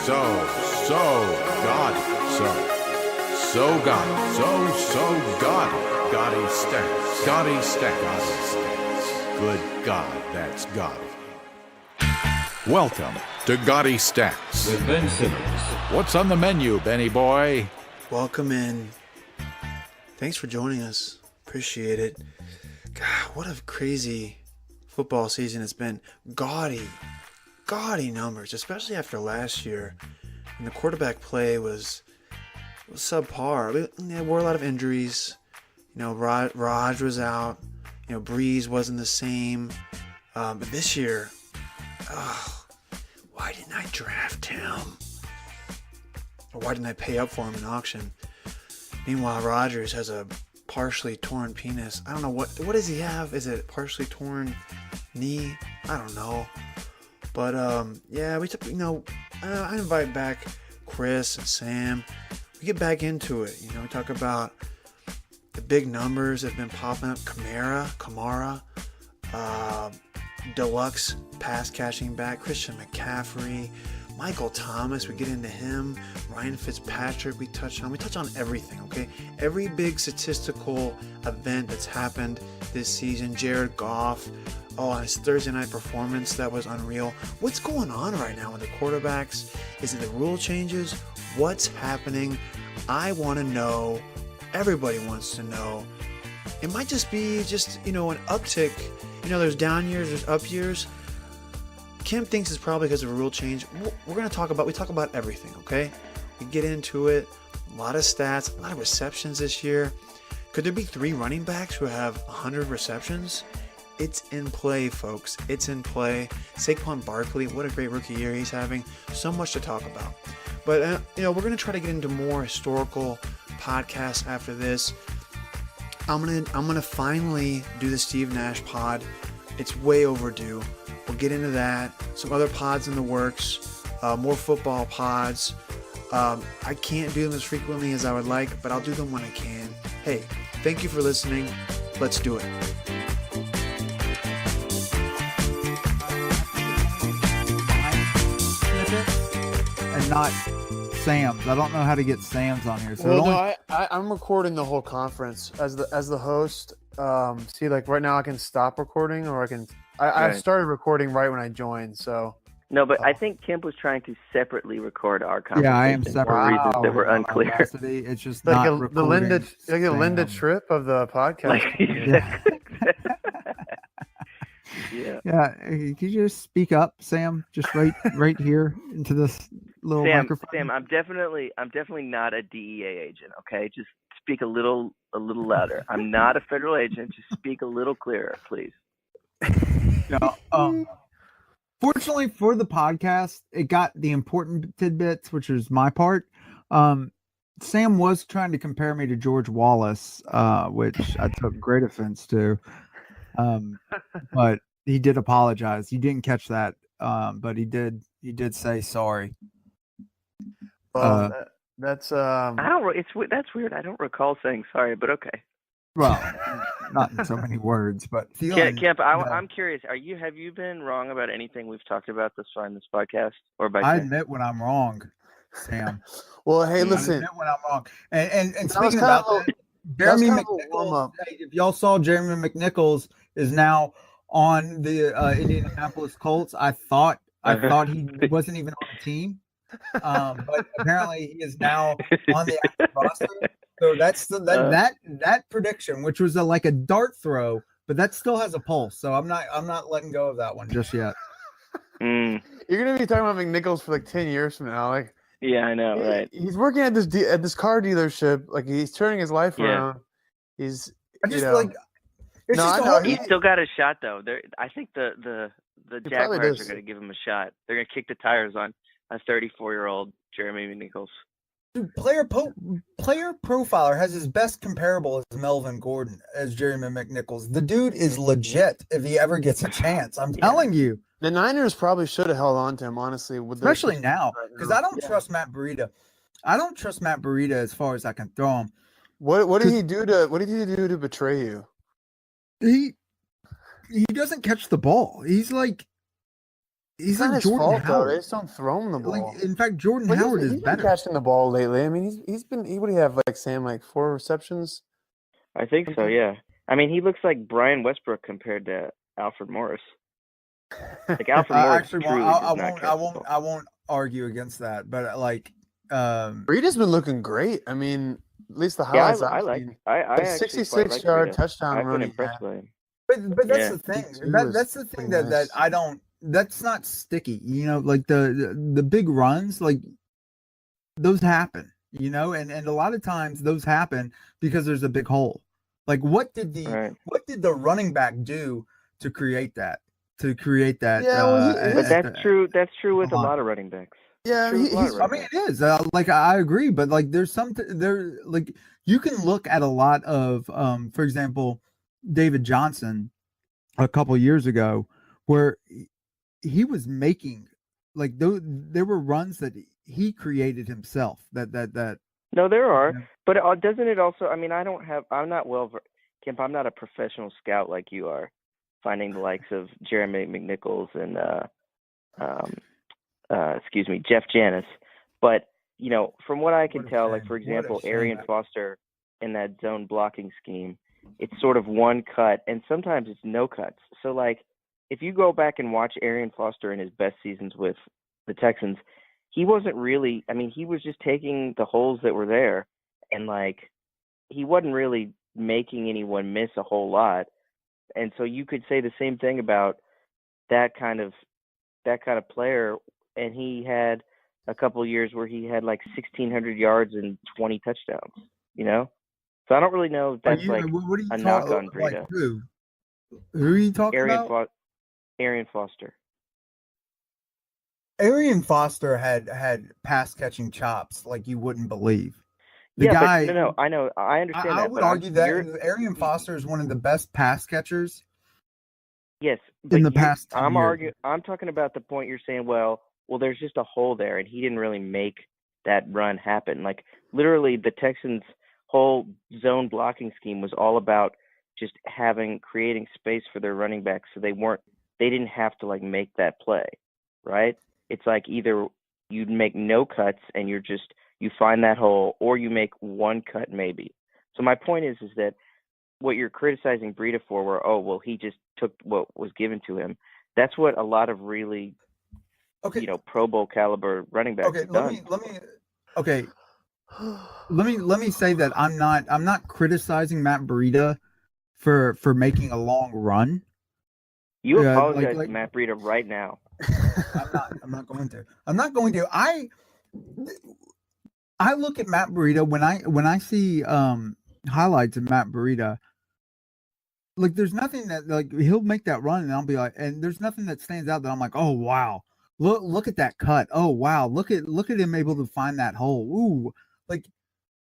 Gaudy stats. Good God, that's gaudy. Welcome to Gaudy Stats. With Ben Simmons. What's on the menu, Benny boy? Welcome in. Thanks for joining us. Appreciate it. God, what a crazy football season it's been. Gaudy numbers, especially after last year. And the quarterback play was subpar. There were a lot of injuries. You know, Raj was out. You know, Breeze wasn't the same. But this year, why didn't I draft him? Or why didn't I pay up for him in auction? Meanwhile, Rodgers has a partially torn penis. I don't know what does he have? Is it partially torn knee? I don't know. But yeah, we took. I invite back Chris and Sam. We get back into it. You know, we talk about the big numbers that have been popping up. Kamara, deluxe pass catching back. Christian McCaffrey, Michael Thomas. We get into him. Ryan FitzPatrick. We touch on everything. Okay, every big statistical event that's happened this season. Jared Goff. Oh, on his Thursday night performance, that was unreal. What's going on right now with the quarterbacks? Is it the rule changes? What's happening? I want to know. Everybody wants to know. It might just be an uptick. You know, there's down years, there's up years. Kim thinks it's probably because of a rule change. We talk about everything, okay? We get into it. A lot of stats, a lot of receptions this year. Could there be 3 running backs who have 100 receptions? It's in play, folks. It's in play. Saquon Barkley, what a great rookie year he's having. So much to talk about. But, we're going to try to get into more historical podcasts after this. I'm gonna finally do the Steve Nash pod. It's way overdue. We'll get into that. Some other pods in the works. More football pods. I can't do them as frequently as I would like, but I'll do them when I can. Hey, thank you for listening. Let's do it. And not Sam's. I don't know how to get Sam's on here. So well, I'm recording the whole conference as the host. See, like right now I can stop recording, or I started recording right when I joined. So no, but I think Kemp was trying to separately record our conversation. Yeah, I am separate. For reasons that were unclear. It's just like not the Linda Tripp of the podcast. Yeah. Could you just speak up, Sam? Just right here into this little microphone. Sam, I'm definitely not a DEA agent. Okay, just speak a little louder. I'm not a federal agent. Just speak a little clearer, please. Fortunately for the podcast, it got the important tidbits, which is my part. Sam was trying to compare me to George Wallace, which I took great offense to. But he did apologize. You didn't catch that, but he did say sorry. That's that's weird. I don't recall saying sorry, but okay. Well, not in so many words, but Kemp, I'm curious. Have you been wrong about anything we've talked about this far in this podcast, or by? I admit when I'm wrong, Sam. Well, hey, listen. I admit when I'm wrong. And speaking about that, Jeremy McNichols. If y'all saw, Jeremy McNichols is now on the Indianapolis Colts. I thought he wasn't even on the team, but apparently he is now on the active roster. So that's that prediction, which was like a dart throw, but that still has a pulse. So I'm not letting go of that one just yet. You're gonna be talking about McNichols for like 10 years from now, like. Yeah, I know, right? He's working at this car dealership. Like he's turning his life around. He's he's still got a shot though. I think the Jaguars are going to give him a shot. They're going to kick the tires on a 34-year-old Jeremy McNichols. Dude, Player Profiler has his best comparable as Melvin Gordon as Jeremy McNichols. The dude is legit if he ever gets a chance. I'm telling you. The Niners probably should have held on to him, honestly. Especially now, because I don't trust Matt Breida. I don't trust Matt Breida as far as I can throw him. What did he do to betray you? He doesn't catch the ball. He's like He's not like his Jordan fault though. Howard. They just don't throw him the ball. Like, in fact, Jordan But Howard is he's been better. catching the ball lately. I mean, he would have like Sam like 4 receptions. I think so. Yeah. I mean, he looks like Brian Westbrook compared to Alfred Morris. Like Alfred Morris Actually, truly does not catch the ball. I won't argue against that. But like, Breeda's been looking great. I mean, at least the Yeah, highlights I I've like. seen. I The actually quite like 66-yard Breida. touchdown I've run been he impressed had. by him. but that's Yeah. the thing. He That's the was thing pretty that nice. I don't. That's not sticky. You know, like the big runs, like those happen. You know, and a lot of times those happen because there's a big hole. Like what did the running back do to create that? Yeah, well, But that's true. That's true with a lot of running backs. Yeah, I mean, it is. Like I agree, but like there's there like you can look at a lot of for example, David Johnson a couple years ago where he was making like there were runs that he created himself that No, there are, you know. but doesn't it also? I mean, I'm not Kemp. I'm not a professional scout like you are, finding the likes of Jeremy McNichols and Jeff Janis. But you know, from what I can tell, like for example, Arian Foster in that zone blocking scheme, it's sort of one cut, and sometimes it's no cuts. So like, if you go back and watch Arian Foster in his best seasons with the Texans, he wasn't really. I mean, he was just taking the holes that were there, and like, he wasn't really making anyone miss a whole lot. And so you could say the same thing about that kind of player. And he had a couple of years where he had like 1,600 yards and 20 touchdowns. You know, so I don't really know if that's like a knock on Breida. Like who are you talking about? Arian Foster. Arian Foster had pass catching chops like you wouldn't believe. But I know, I understand that. I would argue that Arian Foster is one of the best pass catchers. Yes, but in the past 2 years. I'm talking about the point you're saying. Well, there's just a hole there, and he didn't really make that run happen. Like literally, the Texans' whole zone blocking scheme was all about just creating space for their running backs, so they didn't have to like make that play, right? It's like either you'd make no cuts and you find that hole, or you make one cut maybe. So my point is that what you're criticizing Breida for, where he just took what was given to him. That's what a lot of really, Pro Bowl caliber running backs have done. Let me say that I'm not criticizing Matt Breida for making a long run. You apologize to Matt Breida right now. I'm not going to. I look at Matt Breida when I see highlights of Matt Breida. Like there's nothing that like he'll make that run and I'll be like, and there's nothing that stands out that I'm like, oh wow, look at that cut. Oh wow, look at him able to find that hole. Ooh, like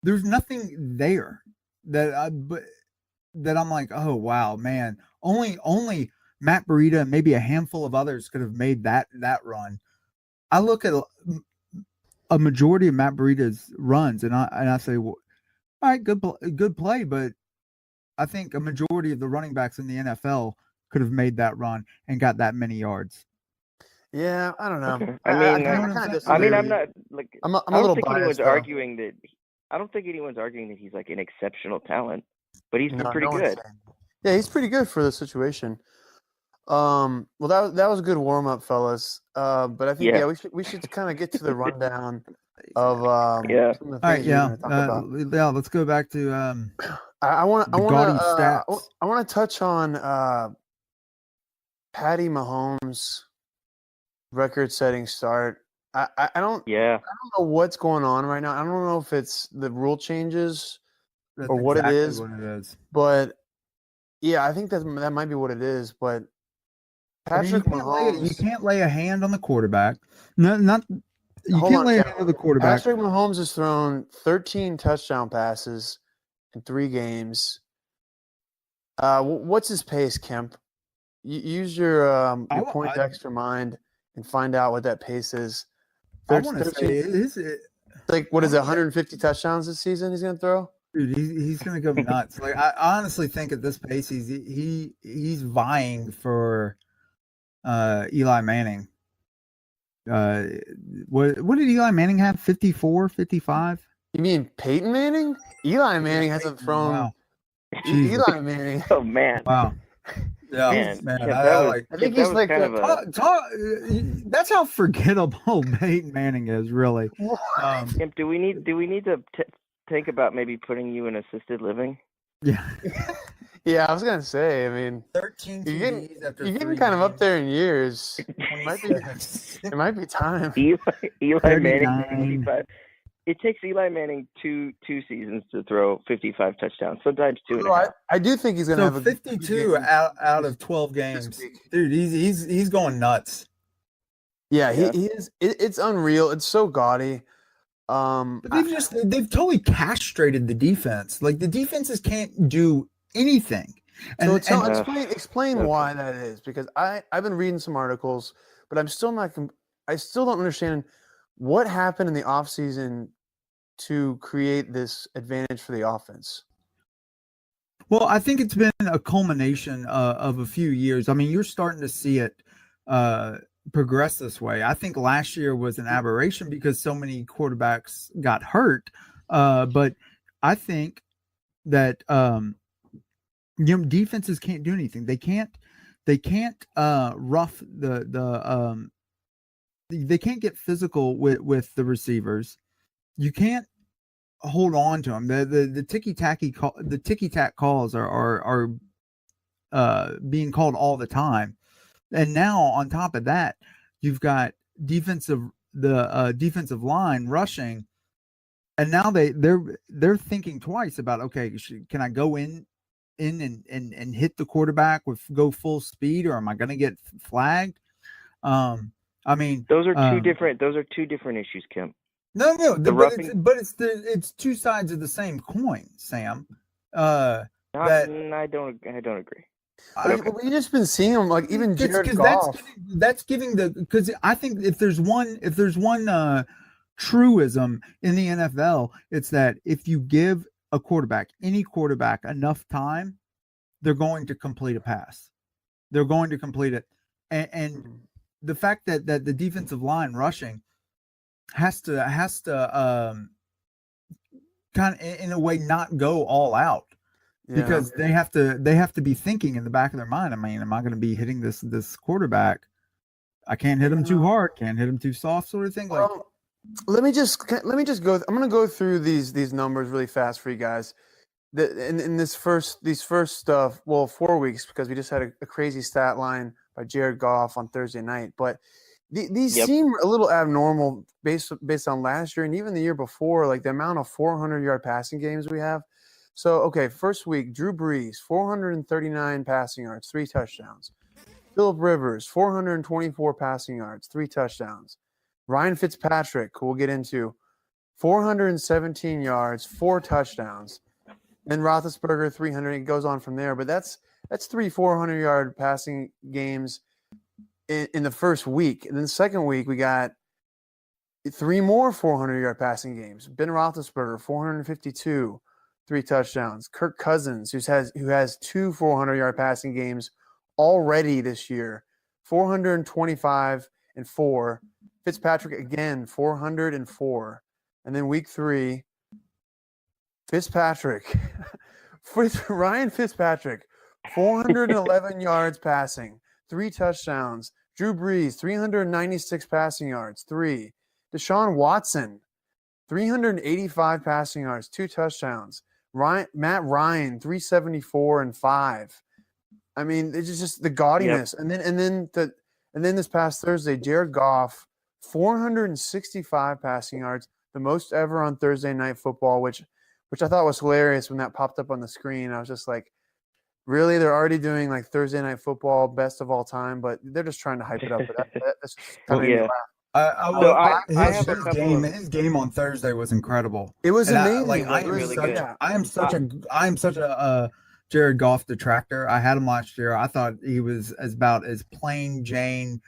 there's nothing there that I'm like, oh wow, man. Only Matt Breida and maybe a handful of others could have made that run. I look at a majority of Matt Breida's runs and I say, well, all right, good play, but I think a majority of the running backs in the NFL could have made that run and got that many yards. Yeah, I don't know. Okay. I'm not like. I don't think anyone's arguing that. I don't think anyone's arguing that he's like an exceptional talent, but he's been pretty good. Yeah, he's pretty good for the situation. Well, that was a good warm up, fellas. But I think we should kind of get to the rundown of some of the things all right, we're talk about. Let's go back to I want to touch on Patty Mahomes' record-setting start. I don't know what's going on right now. I don't know if it's the rule changes or what it is. But yeah, I think that might be what it is. But Patrick Mahomes, you can't lay a hand on the quarterback. You can't lay a hand on the quarterback. Patrick Mahomes has thrown 13 touchdown passes in 3 games. What's his pace, Kemp? Use your Poindexter mind and find out what that pace is. I want to say is it like what is it? 150 touchdowns this season he's going to throw? Dude, he's going to go nuts. Like I honestly think at this pace he's vying for Eli Manning. what did Eli Manning have? 54, 55? You mean Peyton Manning? Eli Manning hasn't thrown. Wow. Eli Manning. Oh man. Wow. Yeah, Man, Kip, I think he's like kind of that's how forgettable Peyton Manning is, really. Kip, do we need to think about maybe putting you in assisted living? Yeah. Yeah, I was gonna say. I mean, 13 TDs after you're getting 3 kind of up games. there in years. It might be time. Eli Manning 55. It takes Eli Manning two seasons to throw 55 touchdowns, sometimes 2.5. I do think he's gonna have a 52 out of 12 games. Dude, he's going nuts. Yeah, he is. It's unreal. It's so gaudy. But they've totally castrated the defense. Like the defenses can't do anything. And, explain why that is, because I've been reading some articles, but I still don't understand what happened in the offseason to create this advantage for the offense. Well, I think it's been a culmination of a few years. I mean, you're starting to see it progress this way. I think last year was an aberration because so many quarterbacks got hurt. But I think that defenses can't do anything. They can't rough they can't get physical with the receivers. You can't hold on to them. The ticky tack calls are being called all the time. And now on top of that, you've got defensive line rushing, and now they're thinking twice about, okay, can I go in and hit the quarterback go full speed, or am I going to get flagged? I mean, those are two different issues, Kim. No, it's two sides of the same coin, Sam. I don't agree. We've just been seeing them, like even Jared Goff. That's giving because I think if there's one truism in the NFL, it's that if you give any quarterback enough time, they're going to complete a pass. They're going to complete it, and the fact that the defensive line rushing has to kind of in a way not go all out. Yeah. Because they have to be thinking in the back of their mind, I mean, am I going to be hitting this quarterback? I can't hit him too hard, can't hit him too soft, sort of thing. Well, let me just go. I'm going to go through these numbers really fast for you guys. In these first 4 weeks, because we just had a crazy stat line by Jared Goff on Thursday night, but these seem a little abnormal based on last year and even the year before, like the amount of 400-yard passing games we have. So, okay, first week, Drew Brees, 439 passing yards, 3 touchdowns. Phillip Rivers, 424 passing yards, 3 touchdowns. Ryan Fitzpatrick, who we'll get into, 417 yards, 4 touchdowns. Then Roethlisberger, 300. It goes on from there. But that's 3 400-yard passing games in the first week. And then the second week, we got 3 more 400-yard passing games. Ben Roethlisberger, 452. 3 touchdowns. Kirk Cousins, who has 2 400-yard passing games already this year, 425 and 4. Fitzpatrick again, 404. And then week 3, Ryan Fitzpatrick, 411 yards passing, 3 touchdowns. Drew Brees, 396 passing yards, 3. Deshaun Watson, 385 passing yards, 2 touchdowns. Matt Ryan, 374 and 5. I mean, it's just the gaudiness. Yep. And then this past Thursday, Jared Goff, 465 passing yards, the most ever on Thursday Night Football, which I thought was hilarious when that popped up on the screen. I was just like, really? They're already doing like Thursday Night Football, best of all time, but they're just trying to hype it up. But that's kind of me laugh. His game on Thursday was incredible. It was amazing. I am such a Jared Goff detractor. I had him last year. I thought he was about as plain Jane,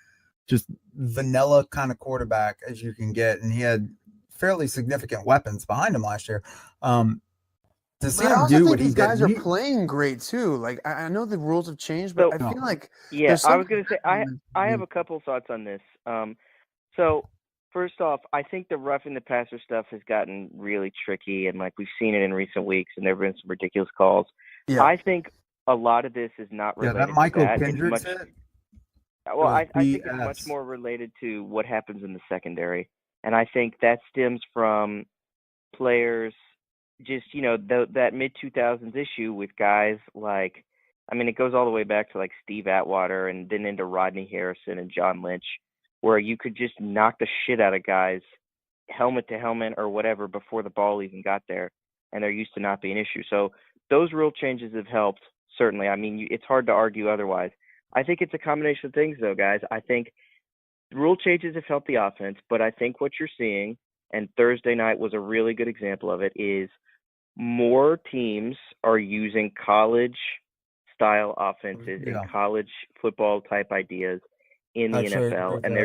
just vanilla kind of quarterback as you can get, and he had fairly significant weapons behind him last year. To see him do what these guys are playing great too. Like I know the rules have changed, but I feel like I was going to say I have a couple thoughts on this. So first off, I think the roughing the passer stuff has gotten really tricky, and like we've seen it in recent weeks, and there have been some ridiculous calls. Yeah. I think a lot of this is not related that Michael to that. Kendricks It's much, hit well, was I think it's BS. much more related to what happens in the secondary, and I think that stems from players just that mid 2000s issue with guys like, I mean, it goes all the way back to like Steve Atwater and then into Rodney Harrison and John Lynch, where you could just knock the shit out of guys helmet to helmet or whatever before the ball even got there, and there used to not be an issue. So those rule changes have helped, certainly. I mean, it's hard to argue otherwise. I think it's a combination of things, though, guys. I think rule changes have helped the offense, but I think what you're seeing, and Thursday night was a really good example of it, is more teams are using college-style offenses and college football-type ideas in the NFL, and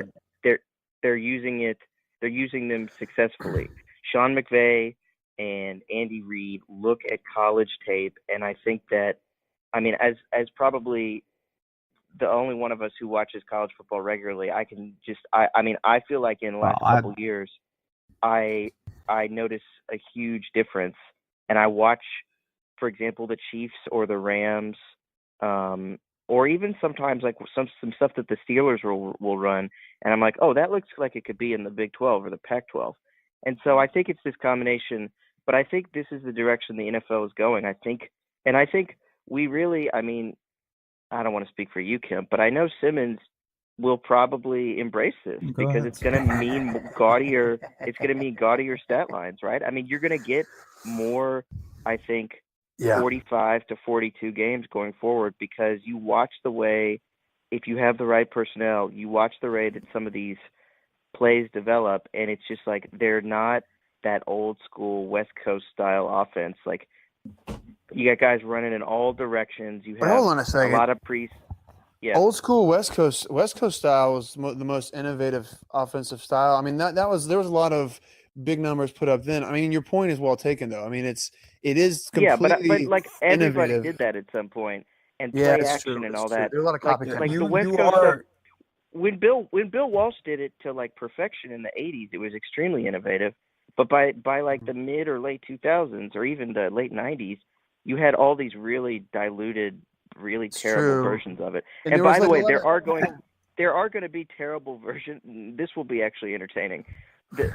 they're using it. They're using them successfully. Sean McVay and Andy Reid look at college tape, and I think that, I mean, as probably the only one of us who watches college football regularly, I feel like in the last couple years, I notice a huge difference, and I watch, for example, the Chiefs or the Rams, or even sometimes like some stuff that the Steelers will run, and I'm like, oh, that looks like it could be in the Big 12 or the Pac-12, and so I think it's this combination. But I think this is the direction the NFL is going. I think we really, I mean, I don't want to speak for you, Kim, but I know Simmons will probably embrace this because it's going to mean gaudier. It's going to mean gaudier stat lines, right? I mean, you're going to get more, I think, 45 to 42 games going forward, because you watch the way, if you have the right personnel, you watch the way that some of these plays develop, and it's just like they're not that old school West Coast style offense. Like, you got guys running in all directions. You have hold on a second. lot of priests. Yeah. Old school West Coast style was the most innovative offensive style. I mean, there was a lot of big numbers put up then. I mean, your point is well taken, though. I mean, it is completely but like everybody innovative. did that at some point, and play action and all that. There's a lot of copycat. Like the West Coast stuff. When Bill Walsh did it to like perfection in the 80s, it was extremely innovative. But by like the mid or late 2000s or even the late 90s, you had all these really diluted, really terrible versions of it. And by the way, there are going to be terrible versions. This will be actually entertaining.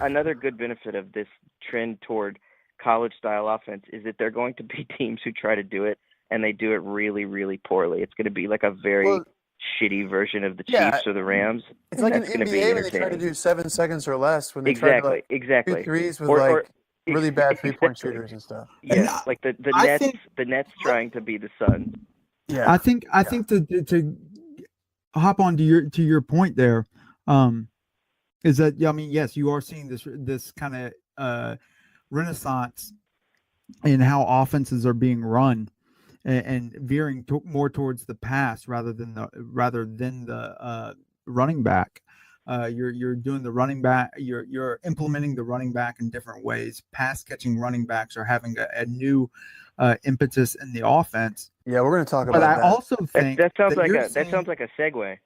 Another good benefit of this trend toward college-style offense is that there are going to be teams who try to do it, and they do it really, really poorly. It's going to be like a very shitty version of the Chiefs or the Rams. It's like an NBA when they try to do 7 seconds or less. When they try to exactly. shoot threes with really bad 3-point shooters and stuff. Yeah, like the Nets trying to be the Suns. Yeah, I think to hop on to your point there, is that, I mean, yes, you are seeing this kind of renaissance in how offenses are being run, and veering more towards the pass rather than the running back. You're doing the running back. You're implementing the running back in different ways. Pass catching running backs are having a new impetus in the offense. Yeah, we're going to talk about that. But I also think that sounds like a segue.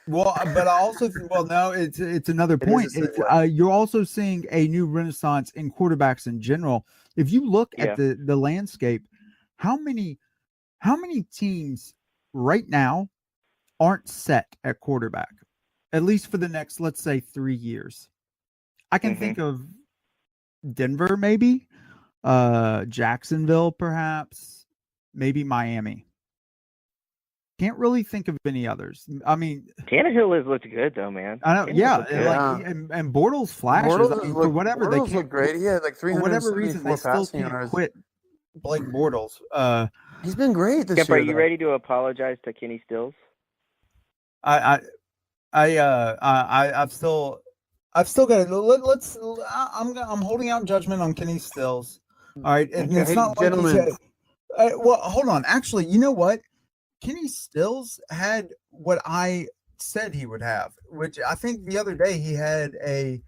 Well, but I also think, no, it's another point. You're also seeing a new renaissance in quarterbacks in general. If you look at the landscape, how many teams right now aren't set at quarterback, at least for the next, let's say, 3 years? I can think of Denver, maybe, Jacksonville, perhaps, maybe Miami. Can't really think of any others. I mean, Tannehill has looked good though, man. I know, and Bortles flashes. For whatever they look great. He had like 374 for whatever reason they still can't quit Blake Bortles. He's been great this year. Are you ready to apologize to Kenny Stills? I've still got to I'm holding out judgment on Kenny Stills. All right, and it's not like he said, well, hold on. Actually, you know what? Kenny Stills had what I said he would have, which I think the other day he had a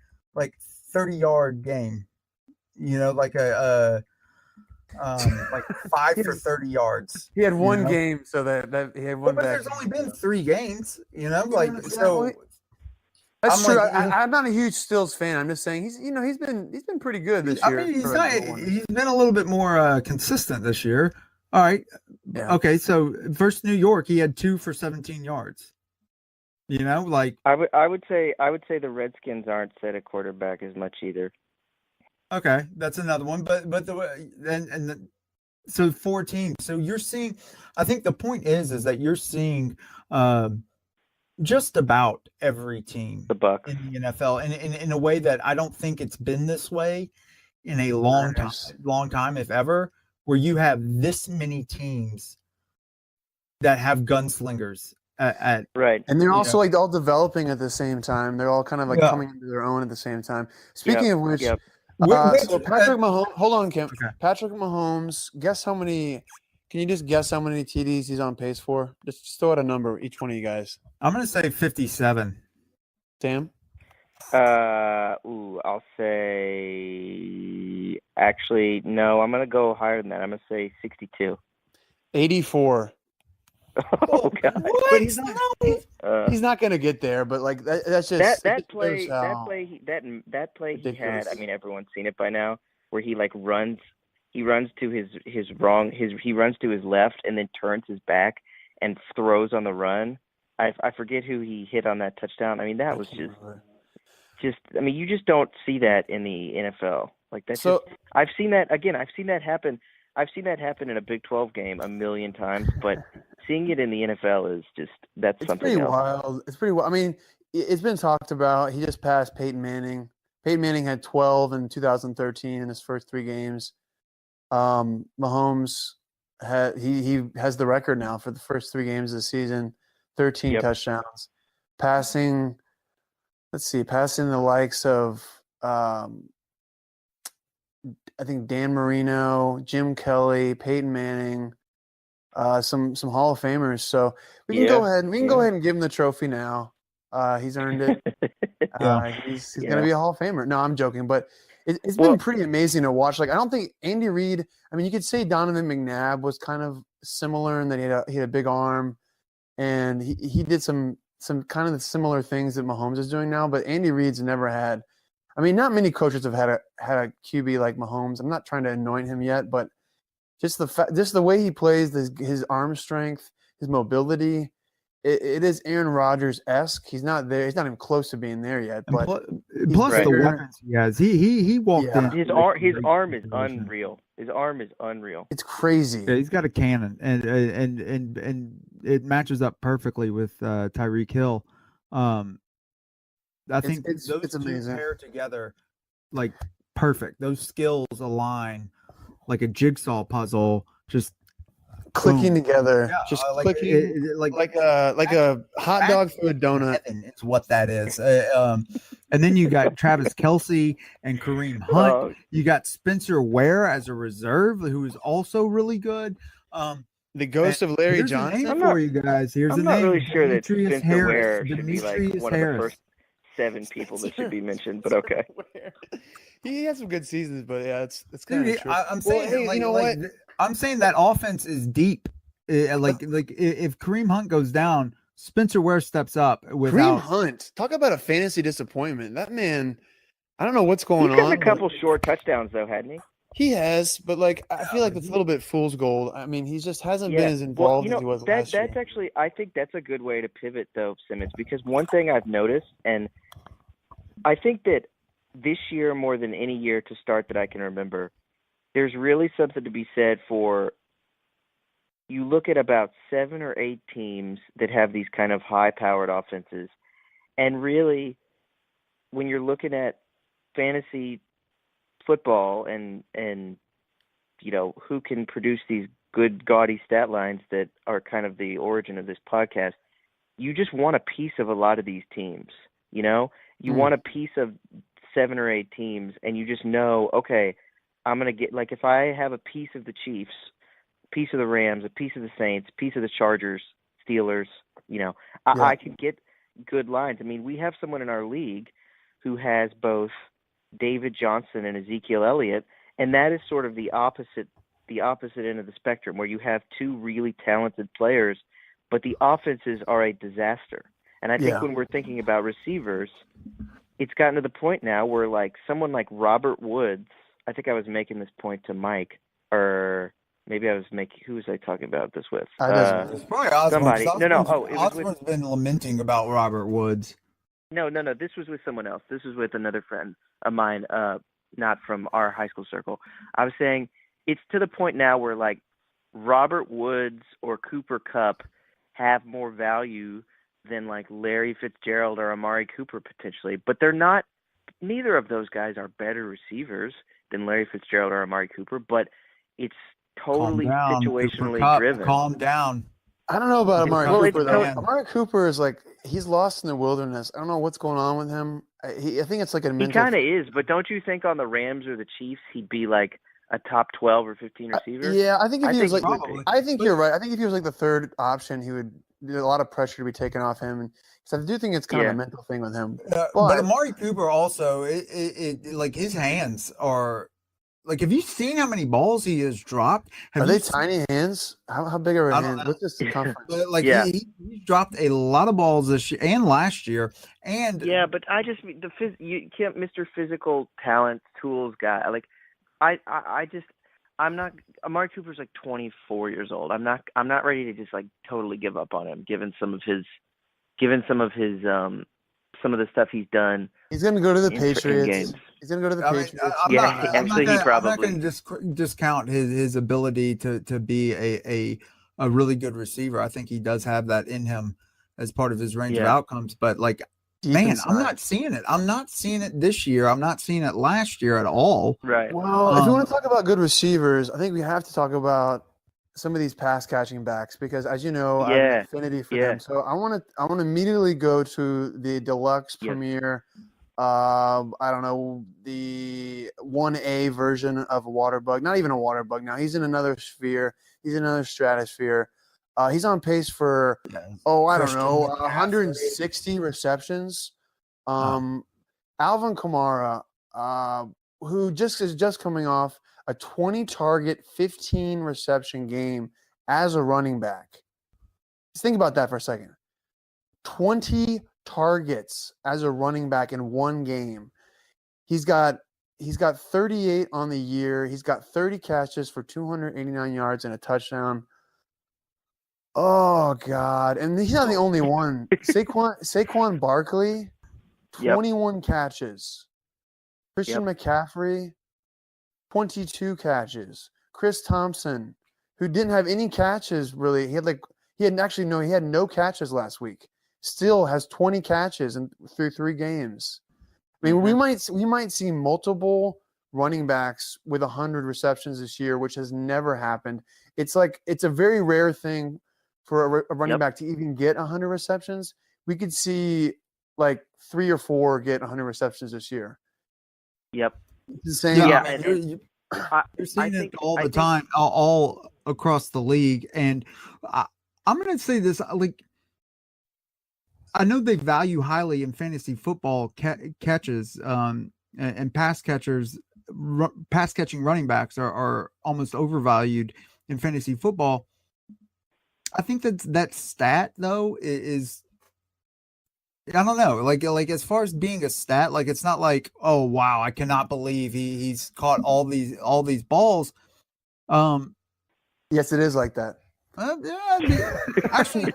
30-yard game. You know, like a like 5 for 30 yards. He had one game, so that he had one. But there's only been 3 games. You know, like so. That's true. I'm not a huge Stills fan. I'm just saying he's been pretty good this year. I mean, he's been a little bit more consistent this year. All right. Yeah. Okay. So versus New York, he had 2 for 17 yards. You know, like I would say the Redskins aren't set at quarterback as much either. Okay, that's another one. But so 4 teams. So you're seeing. I think the point is that you're seeing just about every team the Bucks in the NFL in a way that I don't think it's been this way in a long time, if ever, where you have this many teams that have gunslingers at right, and they're also like all developing at the same time. They're all kind of like coming into their own at the same time. Speaking of which, so Patrick Mahomes. Hold on, Kim. Okay. Patrick Mahomes. Guess how many? Can you just guess how many TDs he's on pace for? Just throw out a number, each one of you guys. I'm gonna say 57. Sam? I'll say. Actually, no. I'm gonna go higher than that. I'm gonna say 62. 84. Oh God! What? But he's not going to get there. But like that's just that play he had. I mean, everyone's seen it by now, where he like runs. He runs to his left and then turns his back and throws on the run. I forget who he hit on that touchdown. I mean, that was just. I mean, you just don't see that in the NFL. Like that's. So, I've seen that again. I've seen that happen. In a Big 12 game a million times, but seeing it in the NFL is that's something else. Wild. It's pretty wild. I mean, it's been talked about. He just passed Peyton Manning. Peyton Manning had 12 in 2013 in his first 3 games. Mahomes he has the record now for the first 3 games of the season, 13 touchdowns, passing the likes of I think Dan Marino, Jim Kelly, Peyton Manning, some Hall of Famers. So we can go ahead and give him the trophy now. He's earned it. He's going to be a Hall of Famer. No, I'm joking, but it's been pretty amazing to watch. Like I don't think Andy Reid. I mean, you could say Donovan McNabb was kind of similar in that he had a big arm, and he did some kind of the similar things that Mahomes is doing now. But Andy Reid's never had. I mean, not many coaches have had a QB like Mahomes. I'm not trying to anoint him yet, but just the way he plays, his arm strength, his mobility, it is Aaron Rodgers-esque. He's not there. He's not even close to being there yet. But plus the weapons he has, he walked in. His arm is unreal. His arm is unreal. It's crazy. Yeah, he's got a cannon, and it matches up perfectly with Tyreek Hill. I think those two pair together like perfect. Those skills align like a jigsaw puzzle, just clicking together, just clicking like a hot dog through a donut. It's what that is. And then you got Travis Kelce and Kareem Hunt. You got Spencer Ware as a reserve, who is also really good. The ghost of Larry Johnson. For you guys, here's I'm the name. I'm not really sure that Demetrius Spencer Ware should be like one of the first 7 people that should be mentioned, but okay. He had some good seasons, but yeah, it's kind of true. I'm saying, I'm saying that offense is deep. Like if Kareem Hunt goes down, Spencer Ware steps up. Kareem Hunt, talk about a fantasy disappointment. That man, I don't know what's going on. He's got a couple short touchdowns though, hadn't he? He has, but I feel like it's a little bit fool's gold. I mean, he just hasn't been as involved as he was last year. That's actually, I think that's a good way to pivot though, Simmons, because one thing I've noticed, and I think that this year more than any year to start that I can remember, there's really something to be said for. You look at about 7 or 8 teams that have these kind of high-powered offenses, and really, when you're looking at fantasy football and who can produce these good gaudy stat lines that are kind of the origin of this podcast, you just want a piece of a lot of these teams. You want a piece of 7 or 8 teams, and you just know, okay, I'm gonna get, like, if I have a piece of the Chiefs, a piece of the Rams, a piece of the Saints, a piece of the Chargers, Steelers, I could get good lines. I mean, we have someone in our league who has both David Johnson and Ezekiel Elliott, and that is sort of the opposite end of the spectrum, where you have 2 really talented players, but the offenses are a disaster. And I think when we're thinking about receivers, it's gotten to the point now where like someone like Robert Woods, I think I was making this point to Mike, or maybe I was making, who was I talking about this with? It's probably Osborne. Somebody. No. Osborne's been lamenting about Robert Woods. No. This was with someone else. This was with another friend of mine, not from our high school circle. I was saying it's to the point now where like Robert Woods or Cooper Kupp have more value than like Larry Fitzgerald or Amari Cooper potentially, but they're not. Neither of those guys are better receivers than Larry Fitzgerald or Amari Cooper, but it's totally situationally driven. Calm down. I don't know about Amari Cooper though. Amari Cooper is like he's lost in the wilderness. I don't know what's going on with him. I think it's like a mental. He kind of is, but don't you think on the Rams or the Chiefs he'd be like a top 12 or 15 receiver? Yeah, I think if he was like, I think you're right. I think if he was like the third option, he would. There's a lot of pressure to be taken off him, so I do think it's kind of a mental thing with him. But Amari Cooper also, like his hands are. Like, have you seen how many balls he has dropped? Are they tiny hands? How big are his hands? What's his circumference? Like, he dropped a lot of balls this year and last year. And but I just you can't, Mr. Physical Talent Tools guy. Like, I'm not. Amari Cooper's like 24 years old. I'm not ready to just like totally give up on him, given some of the stuff he's done. He's going to go to the Patriots. He's going to go to the Patriots. I'm not going to discount his ability to be a really good receiver. I think he does have that in him as part of his range of outcomes. But like, man, I'm not seeing it. I'm not seeing it this year. I'm not seeing it last year at all. Right. Well, if you want to talk about good receivers, I think we have to talk about some of these pass catching backs because, as you know, I have an affinity for them. So I want to immediately go to the deluxe premier. I don't know, the 1A version of a water bug. Not even a water bug now. He's in another sphere. He's in another stratosphere. He's on pace for I don't know, 160 receptions. Alvin Kamara, who is just coming off a 20-target, 15-reception game as a running back. Just think about that for a second. 20 targets as a running back in one game. He's got 38 on the year. He's got 30 catches for 289 yards and a touchdown. Oh God! And he's not the only one. Saquon Barkley, 21 catches. Christian McCaffrey, 22 catches. Chris Thompson, who didn't have any catches really. He had no catches last week. Still has 20 catches through 3 games. I mean, we might see multiple running backs with 100 receptions this year, which has never happened. It's a very rare thing for a running back to even get 100 receptions. We could see like 3 or 4 get 100 receptions this year. Yep. It's the same. Yeah, you're seeing it all the time, all across the league. And I'm going to say this, like, I know they value highly in fantasy football catches and pass catchers. Pass catching running backs are almost overvalued in fantasy football. I think that stat though is I don't know, like as far as being a stat, like it's not like, oh wow, I cannot believe he's caught all these balls. Yes, it is like that. Actually,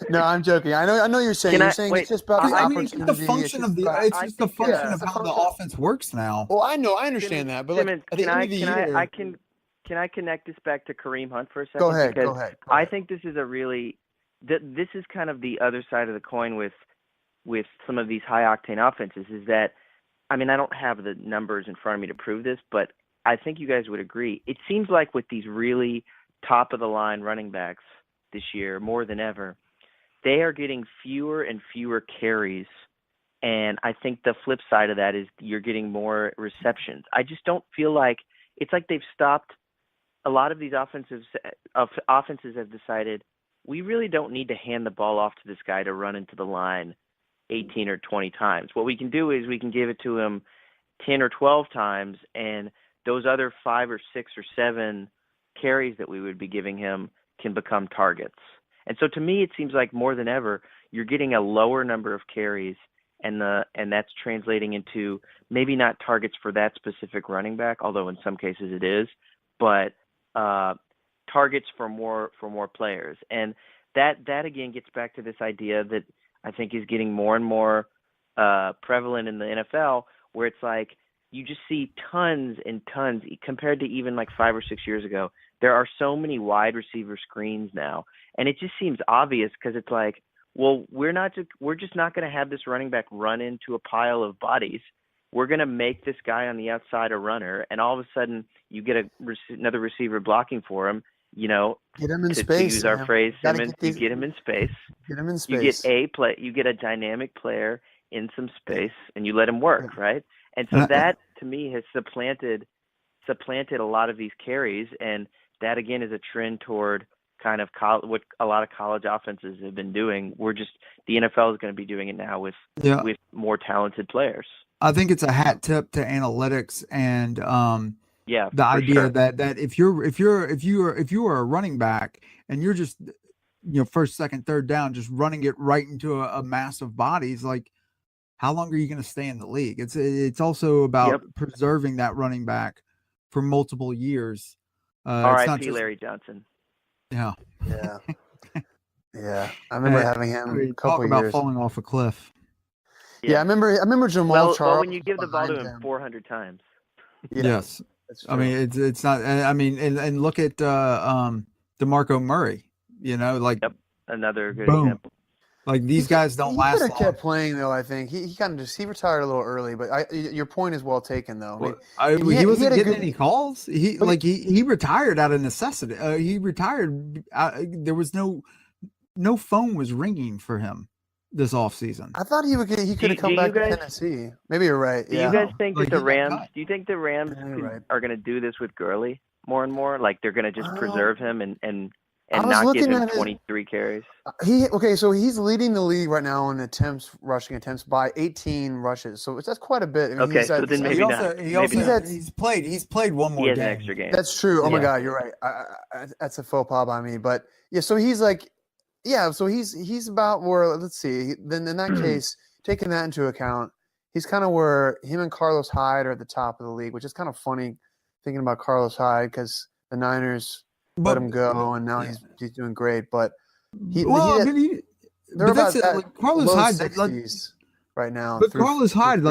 no, I'm joking. I know you're saying. It's just about the opportunity. It's the function of how the offense works now. Well, I know, I understand that, but Simmons, can I connect this back to Kareem Hunt for a second? Go ahead. I think this is this is kind of the other side of the coin with some of these high octane offenses. Is that, I mean, I don't have the numbers in front of me to prove this, but I think you guys would agree. It seems like with these really top of the line running backs this year, more than ever, they are getting fewer and fewer carries. And I think the flip side of that is you're getting more receptions. I just don't feel like it's like they've stopped. A lot of these offenses have decided we really don't need to hand the ball off to this guy to run into the line 18 or 20 times. What we can do is we can give it to him 10 or 12 times, and those other 5 or 6 or 7 carries that we would be giving him can become targets. And so to me, it seems like more than ever, you're getting a lower number of carries, and that's translating into maybe not targets for that specific running back, although in some cases it is, but targets for more players. And that again gets back to this idea that I think is getting more and more prevalent in the NFL, where it's like you just see tons and tons compared to even like 5 or 6 years ago. There are so many wide receiver screens now, and it just seems obvious because it's like, well, we're just not going to have this running back run into a pile of bodies. We're going to make this guy on the outside a runner, and all of a sudden you get another receiver blocking for him. You know, get him in to space. Use our phrase, Simmons, you get him in space. Get him in space. You get a dynamic player in some space, and you let him work, right? And so that to me has supplanted a lot of these carries, and that again is a trend toward kind of what a lot of college offenses have been doing. The NFL is going to be doing it now with more talented players. I think it's a hat tip to analytics and the idea that if you are a running back and you're just first, second, third down, just running it right into a mass of bodies, like how long are you going to stay in the league? It's also about preserving that running back for multiple years. R.I.P. Larry Johnson. Yeah. I remember having him a couple about years. Falling off a cliff. Yeah, I remember Jamal Charles. Well, when you give the ball to him 400 times. Yes. I mean, it's not. I mean, and look at DeMarco Murray. Another good boom. example. Like these guys don't last long. He could have kept playing though. I think he kind of he retired a little early. But your point is well taken though. He wasn't getting any calls. He retired out of necessity. He retired. There was no phone was ringing for him this offseason. I thought he could have come back to Tennessee. Maybe you're right. Do you guys think that the Rams? Do you think the Rams are going to do this with Gurley more and more? Like they're going to just preserve him and not give him 23 carries? So he's leading the league right now in rushing attempts by 18 rushes. So that's quite a bit. I mean, so then maybe not. He's played one more game. He has an extra game. That's true. Oh my God, you're right. That's a faux pas by me. But yeah, so he's like. Yeah, so he's about where, let's see, then in that case, taking that into account, he's kind of where him and Carlos Hyde are at the top of the league, which is kind of funny thinking about Carlos Hyde because the Niners let him go, and now he's doing great. But Carlos Hyde 60s right now. But Carlos Hyde,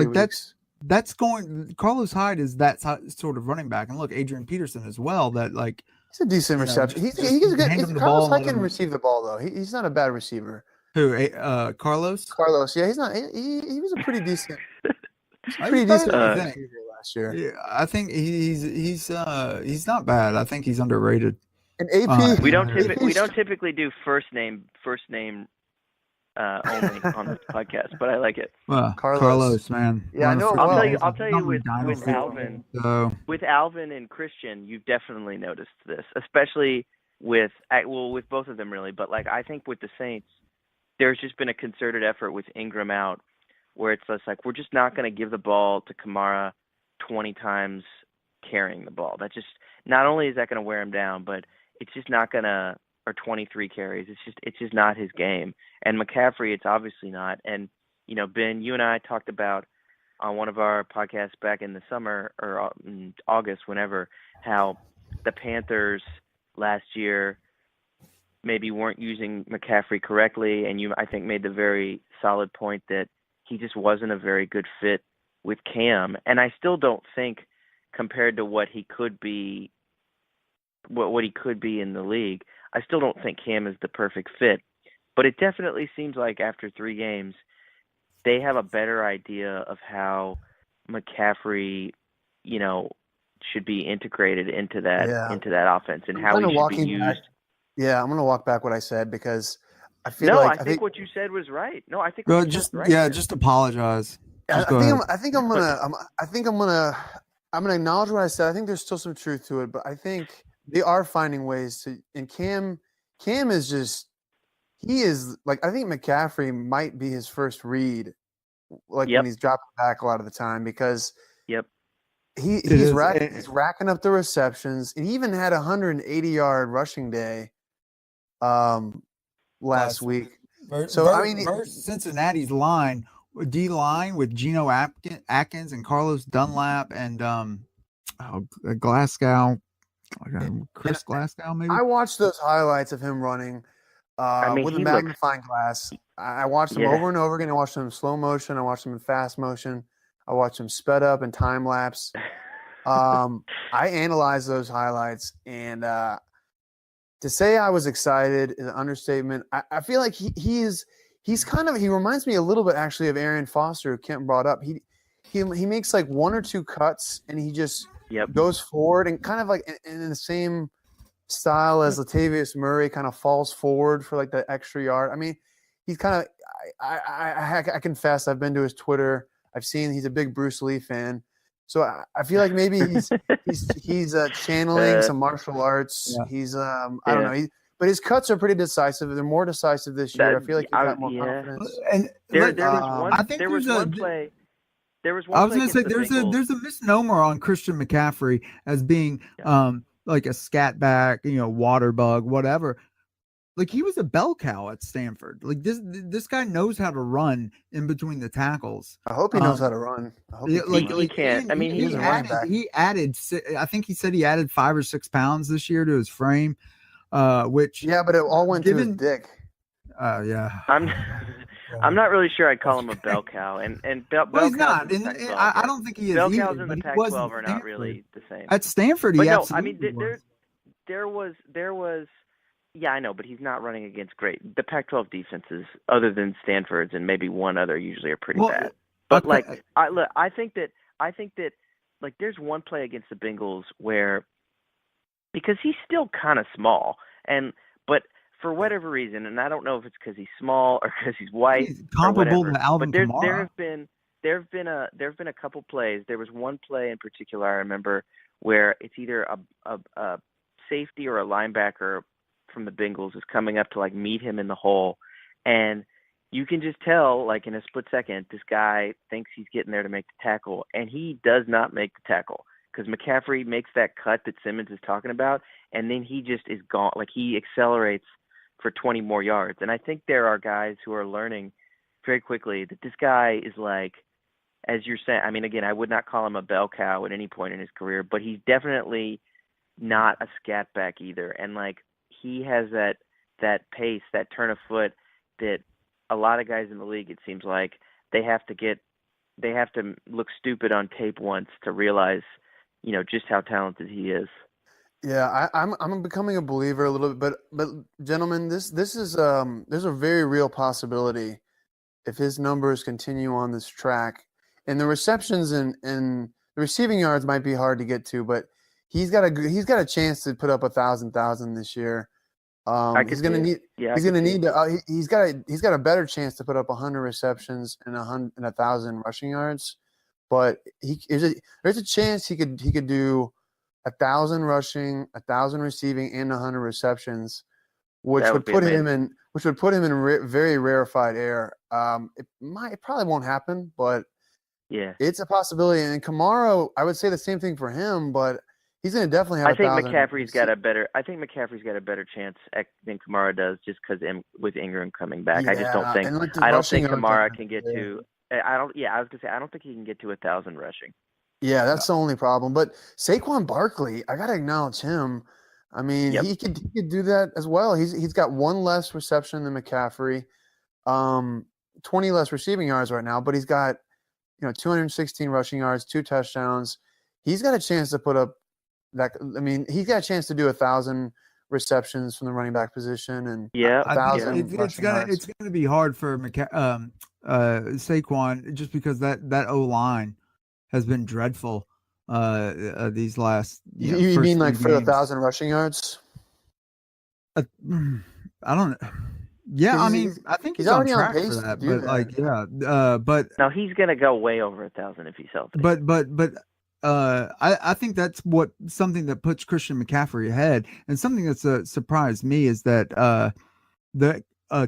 Carlos Hyde is that sort of running back, and look, Adrian Peterson as well. That like. He's a decent reception. He's good. Carlos Hyde can receive the ball though. He's not a bad receiver. Who? Carlos? Carlos. Yeah, he's not. He was a pretty decent. Receiver last year. Yeah, I think he's not bad. I think he's underrated. And AP. We don't typically do first name only on this podcast, but I like it. Carlos, man. Yeah, I know. I'll tell you with Alvin. With Alvin and Christian, you've definitely noticed this, especially with both of them really. But like I think with the Saints, there's just been a concerted effort with Ingram out, where it's just like we're just not going to give the ball to Kamara 20 times carrying the ball. That just not only is that going to wear him down, but it's just not going to. Or 23 carries. It's just not his game. And McCaffrey, it's obviously not. And Ben, you and I talked about on one of our podcasts back in the summer or in August, whenever, how the Panthers last year maybe weren't using McCaffrey correctly, and you I think made the very solid point that he just wasn't a very good fit with Cam. And I still don't think, compared to what he could be, what he could be in the league, I still don't think Cam is the perfect fit, but it definitely seems like after 3 games, they have a better idea of how McCaffrey, should be integrated into that offense and how he should be used. Yeah, I'm going to walk back what I said because I feel I think what you said was right. No, I think just apologize. I think I'm gonna acknowledge what I said. I think there's still some truth to it, but I think they are finding ways to. And Cam is just. He is like I think McCaffrey might be his first read, when he's dropping back a lot of the time because. He's racking up the receptions. And he even had a 180-yard rushing day. last week. Versus Cincinnati's line, D line with Geno Atkins and Carlos Dunlap and Glasgow, Chris Glasgow, maybe. I watched those highlights of him running with a magnifying glass. I watched him over and over again. I watched him in slow motion. I watched him in fast motion. I watched him sped up and time lapse. I analyzed those highlights, and to say I was excited is an understatement. I feel like he reminds me a little bit actually of Arian Foster, who Kent brought up. He makes like one or two cuts, and he just goes forward and kind of like in the same style as Latavius Murray, kind of falls forward for like the extra yard. I mean, he's kind of I confess I've been to his Twitter. I've seen he's a big Bruce Lee fan. So I feel like maybe he's channeling some martial arts. Yeah. He's I don't know. But his cuts are pretty decisive. They're more decisive this year. I feel like he's got more confidence. And there was one play. I was going to say there's a misnomer on Christian McCaffrey as being like a scat back, water bug, whatever. Like he was a bell cow at Stanford. Like this guy knows how to run in between the tackles. I hope he knows how to run. I hope he can. I mean, he added. I think he said he added 5 or 6 pounds this year to his frame. Which but it all went to his dick. Yeah. I'm not really sure I'd call him a bell cow, and bell he's not. I don't think he is. Bell either, cows in the Pac-12 are not really the same. At Stanford, he absolutely was. There was. Yeah, I know, but he's not running against great. The Pac-12 defenses, other than Stanford's and maybe one other, usually are pretty bad. But I think that like there's one play against the Bengals where, because he's still kind of small, but for whatever reason, and I don't know if it's because he's small or because he's white, he's comparable to Alvin Kamara. There have been a couple plays. There was one play in particular I remember where it's either a safety or a linebacker from the Bengals is coming up to like meet him in the hole, and you can just tell like in a split second this guy thinks he's getting there to make the tackle, and he does not make the tackle because McCaffrey makes that cut that Simmons is talking about, and then he just is gone. Like he accelerates for 20 more yards. And I think there are guys who are learning very quickly that this guy is like, as you're saying, I mean, again, I would not call him a bell cow at any point in his career, but he's definitely not a scat back either. And like he has that pace, that turn of foot that a lot of guys in the league, it seems like they have to look stupid on tape once to realize, just how talented he is. Yeah, I'm becoming a believer a little bit, but gentlemen, this is there's a very real possibility if his numbers continue on this track, and the receptions and the receiving yards might be hard to get to, but he's got a chance to put up 1,000 this year. He's got a better chance to put up 100 receptions and 1,000 rushing yards, but there's a chance he could do 1,000 rushing, 1,000 receiving, and 100 receptions, which would put him in very rarefied air. It probably won't happen, but it's a possibility. And Kamara, I would say the same thing for him, but he's going to definitely have. I think McCaffrey's got a better chance than Kamara does, just because with Ingram coming back. I just don't think. I don't think Kamara can get to. I was gonna say I don't think he can get to 1,000 rushing. Yeah, that's the only problem. But Saquon Barkley, I got to acknowledge him. I mean, he could do that as well. He's got one less reception than McCaffrey, 20 less receiving yards right now, but he's got 216 rushing yards, 2 touchdowns. He's got a chance to put up that. I mean, he's got a chance to do 1,000 receptions from the running back position, and 1,000. It's gonna be hard for Saquon just because that O line has been dreadful these last. You mean like for 1,000 rushing yards? I don't. Yeah, I mean, I think he's on track for that. But no, he's gonna go way over 1,000 if he's healthy. But I think that's something that puts Christian McCaffrey ahead, and something that's surprised me is that the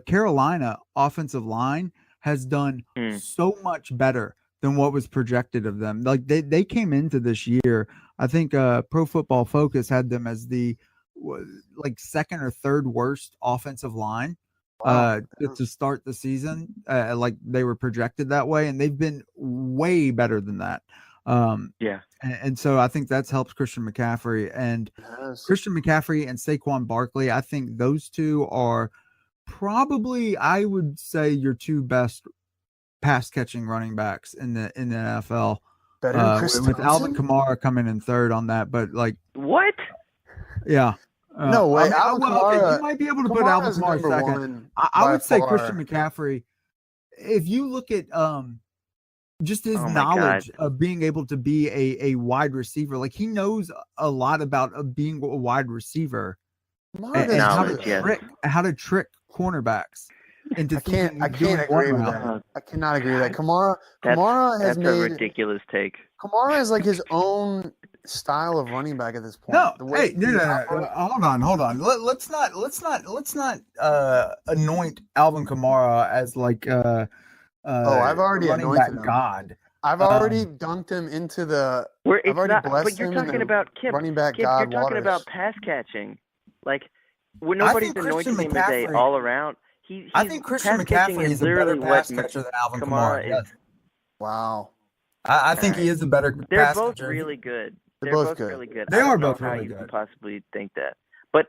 Carolina offensive line has done so much better than what was projected of them. Like they came into this year, I think Pro Football Focus had them as the second or third worst offensive line to start the season, like they were projected that way, and they've been way better than that. And so I think that's helped Christian McCaffrey and Saquon Barkley. I think those two are probably, I would say, your two best pass catching running backs in the NFL. Better than Chris with Alvin Kamara coming in third on that, but like what? Yeah. No way. Okay, you might be able to put Alvin Kamara second. I would say Christian McCaffrey. If you look at just his knowledge of being able to be a wide receiver, like he knows a lot about being a wide receiver and how to trick cornerbacks. I can't agree with that. I cannot agree with that. Kamara has made a ridiculous take. Kamara is like his own style of running back at this point. No, hold on. Let's not anoint Alvin Kamara as like I've already anointed him. God. I've already dunked him into the. But you're talking about Kip. Running back Kip, God. You're talking about pass catching, like when nobody's anointing him as a all around. I think Christian McCaffrey is a better pass catcher than Alvin Kamara. Wow. I think he is a better They're pass both catcher. really good. They're both really good. They are both how really you good. could possibly think that. But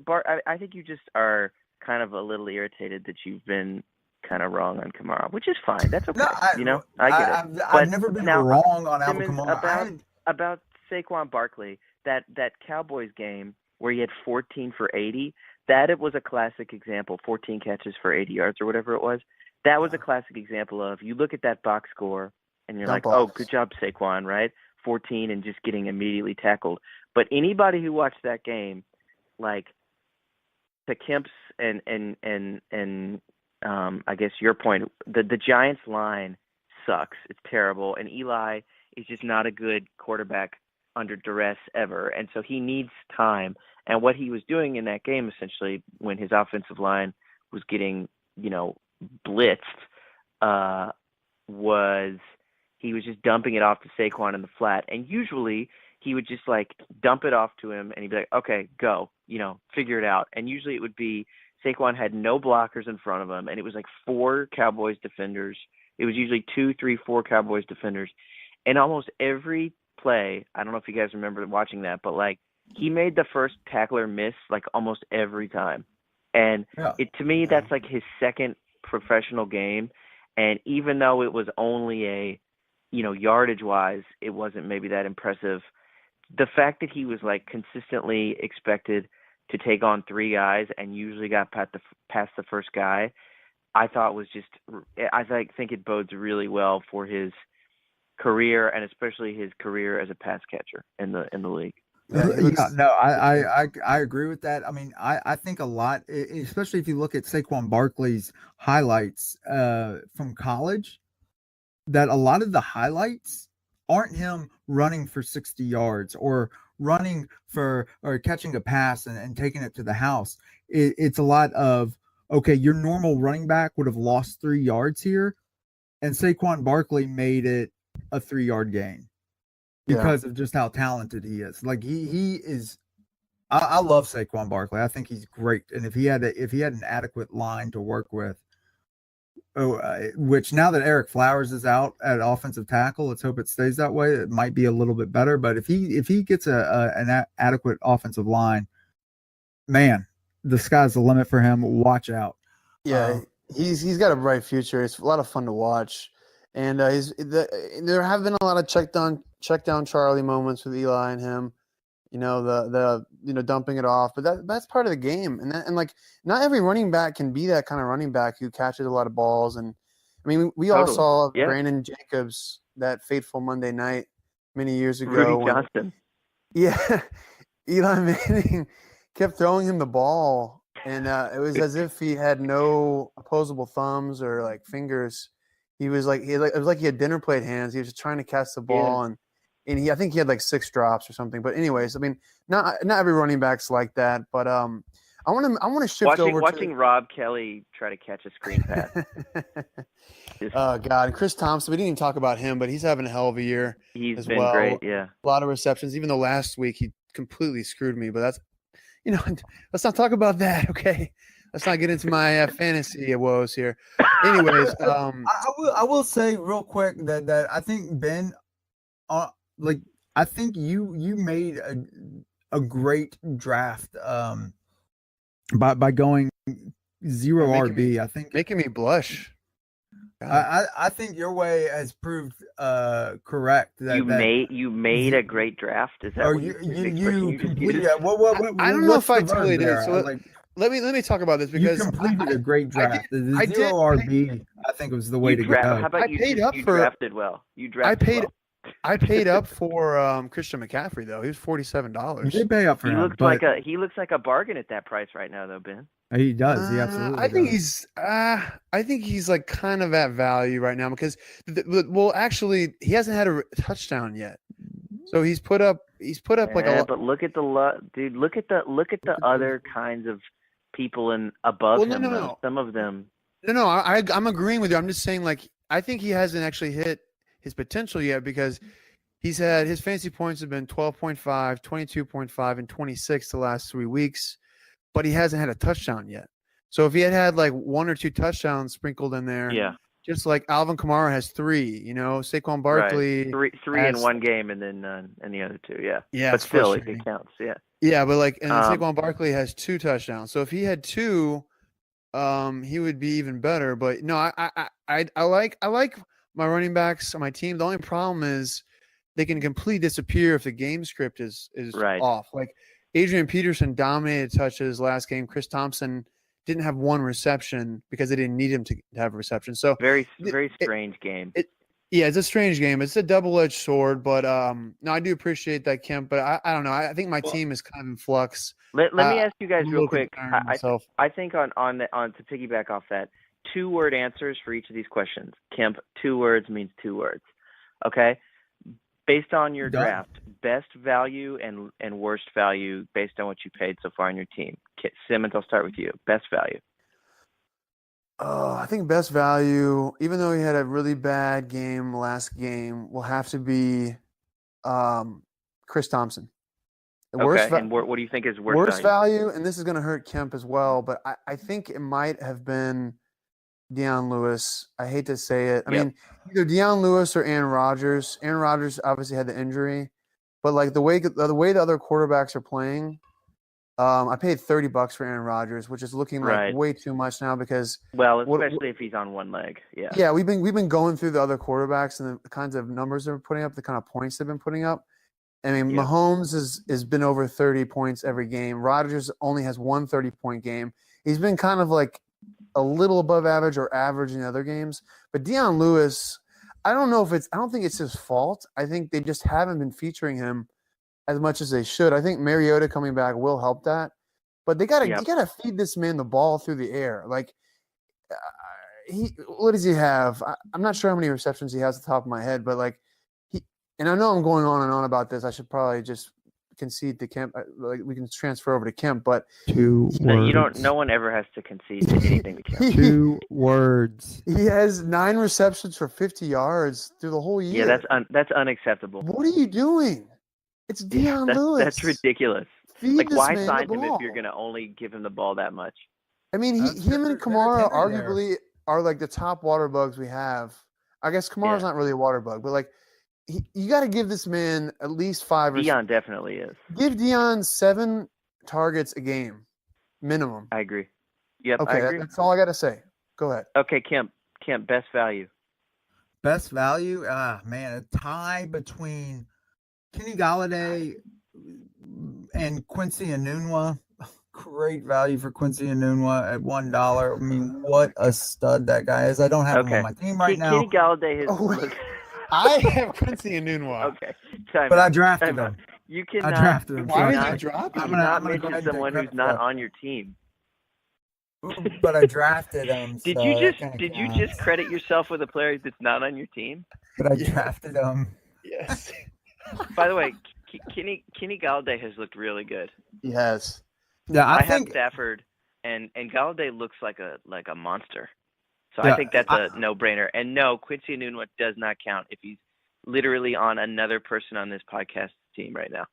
Bart, I think you just are kind of a little irritated that you've been kind of wrong on Kamara, which is fine. That's okay. I get it. I've never been wrong on Alvin Kamara. About Saquon Barkley, that Cowboys game where he had 14 for 80, it was a classic example. 14 catches for 80 yards or whatever it was. That was a classic example of, you look at that box score and you're oh, good job, Saquon, right? 14 and just getting immediately tackled. But anybody who watched that game, like to Kemp's and I guess your point, the Giants line sucks. It's terrible. And Eli is just not a good quarterback under duress ever. And so he needs time. And what he was doing in that game, essentially, when his offensive line was getting, blitzed, was he was just dumping it off to Saquon in the flat. And usually he would just like dump it off to him and he'd be like, okay, go, figure it out. And usually it would be Saquon had no blockers in front of him. And it was like 4 Cowboys defenders. It was usually 2, 3, 4 Cowboys defenders. And almost every play, I don't know if you guys remember watching that, but like he made the first tackler miss like almost every time. And to me, that's like his second professional game. And even though it was only a, yardage wise, it wasn't maybe that impressive. The fact that he was like consistently expected to take on 3 guys and usually got past the first guy, I thought was just, I think it bodes really well for his career and especially his career as a pass catcher in the league. I agree with that. I mean, I think a lot, especially if you look at Saquon Barkley's highlights from college, that a lot of the highlights aren't him running for 60 yards or running or catching a pass and taking it to the house. It's a lot of, okay, your normal running back would have lost 3 yards here, and Saquon Barkley made it a 3-yard gain because of just how talented he is. Like he is. I love Saquon Barkley. I think he's great, and if he had an adequate line to work with, which now that Eric Flowers is out at offensive tackle, let's hope it stays that way. It might be a little bit better, but if he gets an adequate offensive line, man, the sky's the limit for him. Watch out. Yeah, he's got a bright future. It's a lot of fun to watch, and there have been a lot of check down Charlie moments with Eli and him. The dumping it off, but that's part of the game, and like not every running back can be that kind of running back who catches a lot of balls. And I mean, we all saw Brandon Jacobs that fateful Monday night many years ago. Rudy Johnson. Eli Manning kept throwing him the ball, and it was as if he had no opposable thumbs or like fingers. It was like he had dinner plate hands. He was just trying to catch the ball, and I think he had like 6 drops or something. But anyways, I mean, not every running back's like that. But I want to shift over watching Rob Kelly try to catch a screen pass. Oh God, and Chris Thompson. We didn't even talk about him, but he's having a hell of a year. He's been great. Yeah, a lot of receptions. Even though last week he completely screwed me, but that's let's not talk about that, okay? let's not get into my fantasy woes here. Anyways, I will say real quick that I think Ben, like I think you made a great draft by going zero RB. I think making me blush. I think your way has proved correct. That you made a great draft. Is that what you completed? What, I don't know if I totally did. So let me talk about this because you completed a great draft. The zero RB, I think, was the way to go. How about you drafted well? You drafted well. I paid up for Christian McCaffrey though. He was $47. You did pay up for him. He looks like a bargain at that price right now, though, Ben. He does. He absolutely. I think he's like kind of at value right now because actually he hasn't had a touchdown yet. So he's put up like a lot. But look at dude. Look at the other kinds of people above him. No. Some of them. No. I'm agreeing with you. I'm just saying like I think he hasn't actually hit his potential yet because he's had his fantasy points have been 12.5, 22.5, and 26 the last 3 weeks, but he hasn't had a touchdown yet. So if he had like 1 or 2 touchdowns sprinkled in there, just like Alvin Kamara has 3, Saquon Barkley three in one game and then none in the other 2, yeah. But still, it counts, Yeah, but like and Saquon Barkley has 2 touchdowns. So if he had 2, he would be even better. But no, I like my running backs on my team. The only problem is they can completely disappear if the game script is off. Like Adrian Peterson dominated touches last game. Chris Thompson didn't have 1 reception because they didn't need him to have a reception. So very strange game. It's a strange game. It's a double-edged sword, but no, I do appreciate that, Kemp. But I don't know. I think my team is kind of in flux. Let me ask you guys real quick. I think on to piggyback off that, 2-word answers for each of these questions. Kemp, 2 words means 2 words. Okay? Based on your draft, best value and worst value based on what you paid so far on your team. Simmons, I'll start with you. Best value. I think best value, even though he had a really bad game last game, will have to be Chris Thompson. And what do you think is worst value? And this is going to hurt Kemp as well, but I think it might have been Deion Lewis. I hate to say it. I mean, either Deion Lewis or Aaron Rodgers. Aaron Rodgers obviously had the injury, but like the way the other quarterbacks are playing, I paid $30 for Aaron Rodgers, which is looking like way too much now because especially if he's on one leg. Yeah. Yeah, we've been going through the other quarterbacks and the kinds of numbers they're putting up, the kind of points they've been putting up. I mean, Mahomes has been over 30 points every game. Rodgers only has 1 30-point game. He's been kind of like a little above average or average in the other games. But Deion Lewis, I don't think it's his fault. I think they just haven't been featuring him as much as they should. I think Mariota coming back will help that. But you gotta feed this man the ball through the air. Like what does he have? I'm not sure how many receptions he has at the top of my head, but like and I know I'm going on and on about this. I should probably just concede to Kemp. Like we can transfer over to Kemp, but 2 words. No one ever has to concede to anything to Kemp. 2 words. He has 9 receptions for 50 yards through the whole year. Yeah, that's unacceptable. What are you doing? It's Deion Lewis. That's ridiculous. Why sign him if you're going to only give him the ball that much? I mean, him and Kamara arguably are like the top water bugs we have. I guess Kamara's not really a water bug, but like you got to give this man at least 5 or Deion definitely is. Give Deion 7 targets a game, minimum. I agree. Yep, okay, I agree. That's all I got to say. Go ahead. Okay, Kemp, best value. Best value? Man, a tie between Kenny Galladay and Quincy Enunwa. Great value for Quincy Enunwa at $1. I mean, what a stud that guy is. I don't have him on my team right now. Kenny Galladay has I have Quincy Enunwa. Okay. But I drafted him. You cannot. I drafted him. Why did you drop him? I'm not mention someone who's not on your team. But I drafted him. Did you just credit yourself with a player that's not on your team? But I drafted him. Yes. By the way, Kenny Galladay has looked really good. He has. Yeah, I think have Stafford and Galladay looks like a monster. So I think that's a no-brainer. And no, Quincy Enunwa does not count if he's literally on another person on this podcast team right now.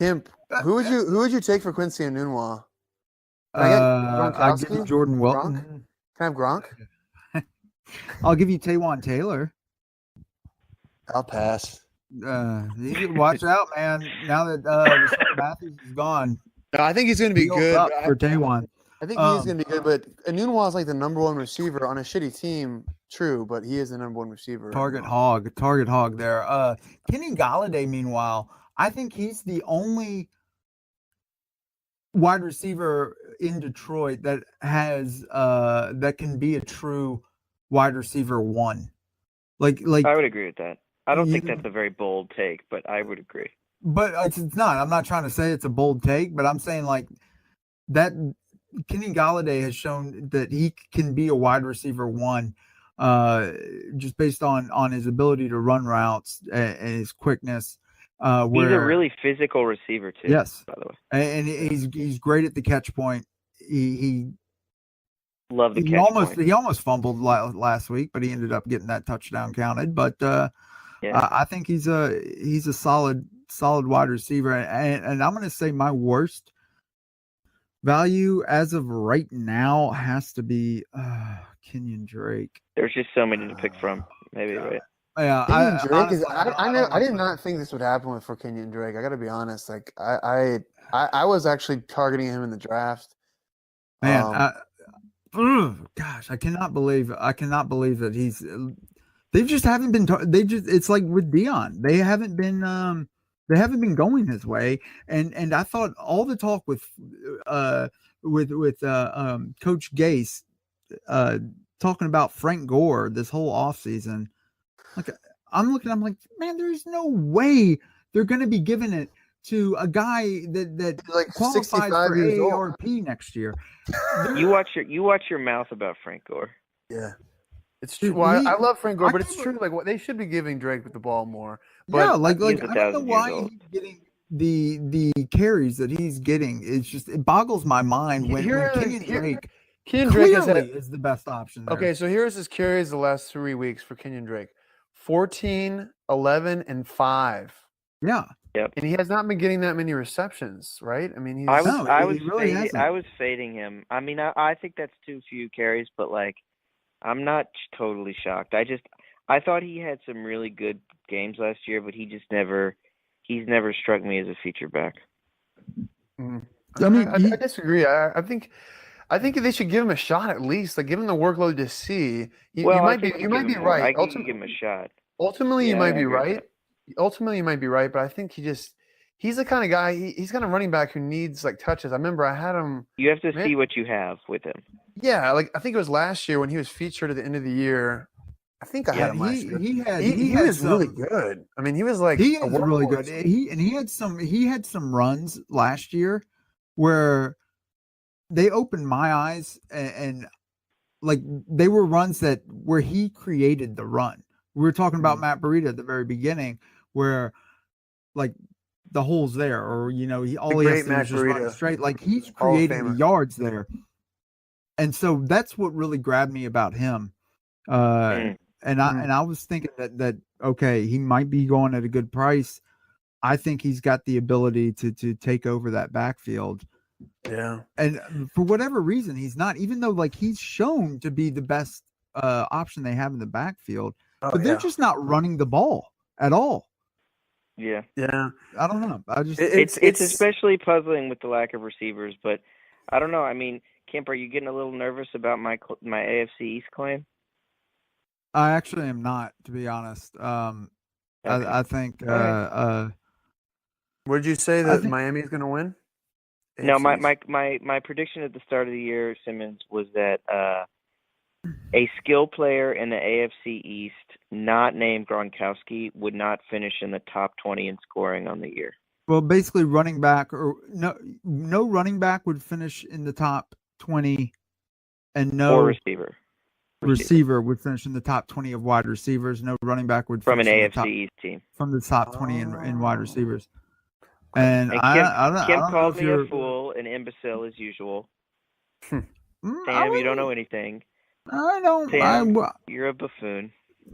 Kemp, who would you take for Quincy Enunwa? I'll give you Gronkowski? Jordan Gronk? Wilson. Can I have Gronk? I'll give you Taywan Taylor. I'll pass. Watch out, man. Now that Rashawn Matthews is gone, No, I think he's going to be good. Up for Taywan. I think he's going to be good, but Enunwa is like the number one receiver on a shitty team. True, but he is the number one receiver. Target hog there. Kenny Galladay, meanwhile, I think he's the only wide receiver in Detroit that has that can be a true wide receiver one. Like I would agree with that. I don't think that's a very bold take, but I would agree. But it's not. I'm not trying to say it's a bold take, but I'm saying like that Kenny Galladay has shown that he can be a wide receiver one, just based on his ability to run routes and his quickness. He's a really physical receiver too. Yes, by the way, and he's great at the catch point. He love the catch point. He almost fumbled last week, but he ended up getting that touchdown counted. But I think he's a solid wide receiver, and I'm going to say my worst value as of right now has to be Kenyon Drake. There's just so many to pick from. Maybe right. Yeah, I did not think this would happen for Kenyon Drake. I got to be honest. Like I was actually targeting him in the draft. Man, gosh, I cannot believe that he's. They just haven't been. It's like with Dion. They haven't been going his way. And I thought all the talk with Coach Gase talking about Frank Gore this whole offseason. Like I'm like, man, there's no way they're going to be giving it to a guy that like qualifies for AARP next year. You watch your mouth about Frank Gore. Yeah. It's true. Well, I love Frank Gore, but it's true. Like, what they should be giving Drake with the ball more. But yeah, like I don't know why he's getting the carries that he's getting. It's just it boggles my mind when Kenyon Drake is the best option there. Okay, so here's his carries the last 3 weeks for Kenyon Drake: 14, 11, and 5. Yeah. Yep. And he has not been getting that many receptions, right? I mean, I was fading him. I mean, I think that's too few carries, but like. I'm not totally shocked. I thought he had some really good games last year, but he's never struck me as a feature back. Mm. I disagree. I think they should give him a shot at least. Like, give him the workload to see. You might be right. I can give him a shot. Ultimately, you might be right. Ultimately, you might be right, but I think he's the kind of guy. He's kind of running back who needs like touches. I remember I had him. You have to see what you have with him. Yeah, like I think it was last year when he was featured at the end of the year. I think I had him last year. He was really good. I mean, he was like he was really good. He had some runs last year where they opened my eyes and like they were runs where he created the run. We were talking about Matt Breida at the very beginning where like the hole's there, or he has to do is just run straight. Like he's creating the yards there. And so that's what really grabbed me about him. And I was thinking that okay, he might be going at a good price. I think he's got the ability to take over that backfield. Yeah. And for whatever reason, he's not, even though like he's shown to be the best option they have in the backfield, but they're just not running the ball at all. Yeah. Yeah. I don't know. It's especially puzzling with the lack of receivers, but I don't know. I mean, Kemp, are you getting a little nervous about my AFC East claim? I actually am not, to be honest. Okay. I think. What did you say that Miami is going to win? AFC No, my prediction at the start of the year, Simmons, was that a skill player in the AFC East, not named Gronkowski, would not finish in the top 20 in scoring on the year. Well, basically, running back or no running back would finish in the top 20, and no receiver would finish in the top 20 of wide receivers. No running back would finish from an AFC East team from the top 20 in wide receivers. And Kim called me a fool, an imbecile as usual. Sam, you don't know anything. I don't. Sam, you're a buffoon.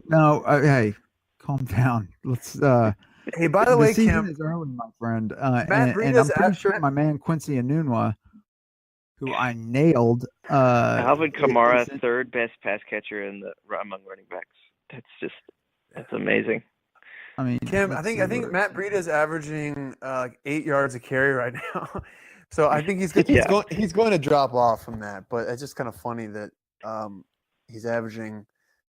No, hey, calm down. Let's. Hey, by the way, season Kim is early, my friend, and I'm pretty sure my man Quincy Enunwa who I nailed. Alvin Kamara, third best pass catcher among running backs. That's amazing. I mean, Kim, I think Matt Breida is averaging 8 yards a carry right now. So I think he's going to drop off from that. But it's just kind of funny that he's averaging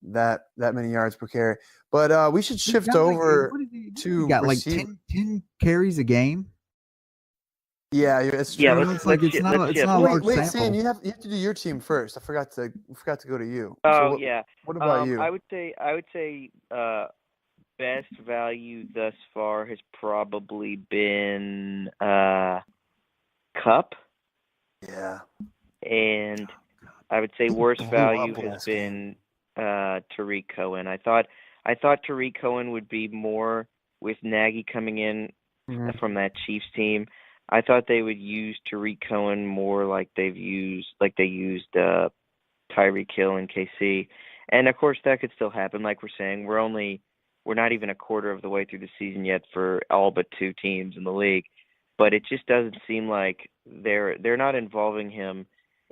that many yards per carry. But we should shift over to like 10 carries a game. Yeah, it's true. Yeah, it's not a large wait, sample. Sam, you have to do your team first. I forgot to go to you. Oh, so yeah. What about you? I would say best value thus far has probably been Cup. Yeah. And I would say worst value has been Tariq Cohen. I thought Tariq Cohen would be more with Nagy coming in from that Chiefs team. I thought they would use Tariq Cohen more like they used Tyreek Hill and KC. And of course that could still happen. Like we're saying, we're not even a quarter of the way through the season yet for all but 2 teams in the league. But it just doesn't seem like they're not involving him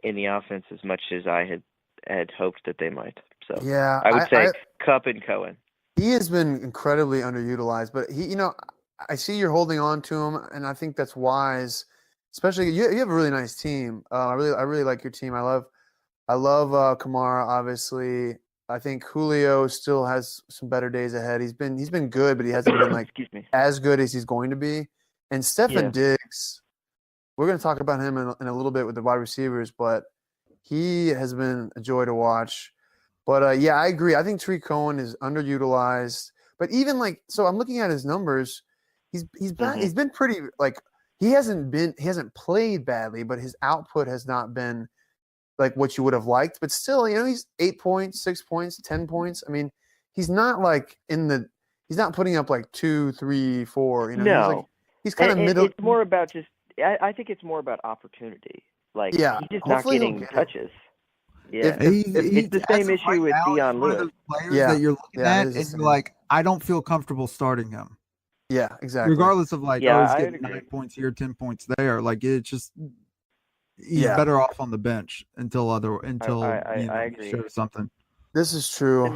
in the offense as much as I had hoped that they might. So yeah, I would say Cup and Cohen. He has been incredibly underutilized, but I see you're holding on to him, and I think that's wise. Especially you have a really nice team. I really like your team. I love Kamara. Obviously, I think Julio still has some better days ahead. He's been good, but he hasn't been like as good as he's going to be. And Stefan Diggs, we're going to talk about him in a little bit with the wide receivers, but he has been a joy to watch. But I agree. I think Tariq Cohen is underutilized. But even so I'm looking at his numbers. He's been pretty he hasn't played badly, but his output has not been like what you would have liked. But still, he's 8 points, 6 points, 10 points. I mean, he's not he's not putting up 2, 3, 4. No. He's kind of middle. It's more about I think it's more about opportunity. He's just not getting touches. Yeah, it's the same issue with Dion Lewis. One of those players that you're looking at, and you're like, I don't feel comfortable starting him. Yeah, exactly. Regardless of he's getting 9 points here, 10 points there. It's just he's better off on the bench until I agree. Shows something. This is true.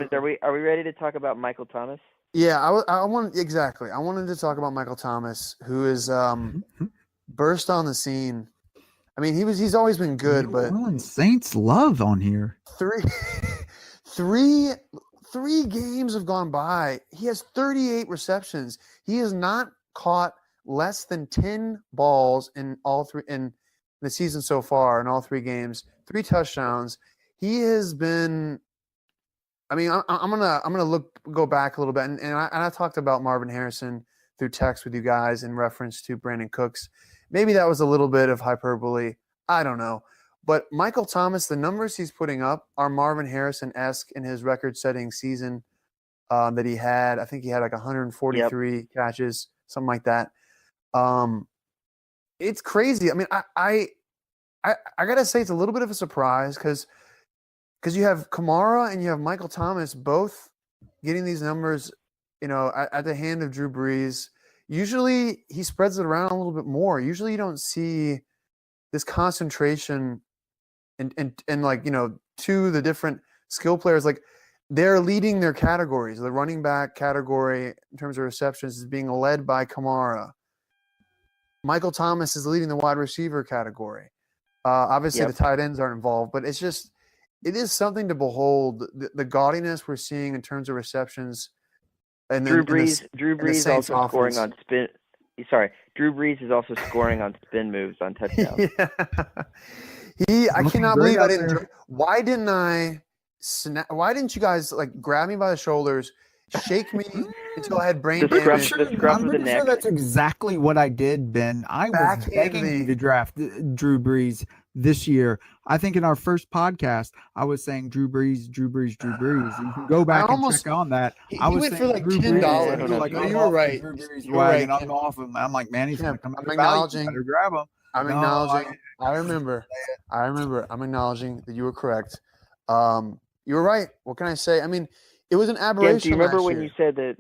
Are we ready to talk about Michael Thomas? Yeah, I wanted to talk about Michael Thomas, who is burst on the scene. I mean, he's always been good, but Saints love on here. Three games have gone by. He has 38 receptions. He has not caught less than 10 balls in the season so far in all 3 games. 3 touchdowns. He has been. I mean, I'm gonna go back a little bit, and I talked about Marvin Harrison through text with you guys in reference to Brandon Cooks. Maybe that was a little bit of hyperbole. I don't know. But Michael Thomas, the numbers he's putting up are Marvin Harrison-esque in his record-setting season that he had. I think he had 143 catches, something like that. It's crazy. I mean, I gotta say it's a little bit of a surprise because you have Kamara and you have Michael Thomas both getting these numbers, at the hand of Drew Brees. Usually he spreads it around a little bit more. Usually you don't see this concentration and to the different skill players. They're leading their categories. The running back category in terms of receptions is being led by Kamara. Michael Thomas is leading the wide receiver category. Obviously the tight ends aren't involved, but it is something to behold. The gaudiness we're seeing in terms of receptions. And Drew Brees also scoring on spin. Sorry, Drew Brees is also scoring on spin moves on touchdowns. I cannot believe I didn't. Why didn't you guys grab me by the shoulders, shake me until I had brain damage? I'm pretty sure that's exactly what I did, Ben. I was begging you to draft Drew Brees this year. I think in our first podcast, I was saying Drew Brees. You can go back and check on that. I was went for $10. You were right. You were right. And I'm off him. I'm like, man, he's going to come up. Better grab him. I'm acknowledging. I remember. I'm acknowledging that you were correct. You were right. What can I say? I mean, it was an aberration. Do you remember when you said that?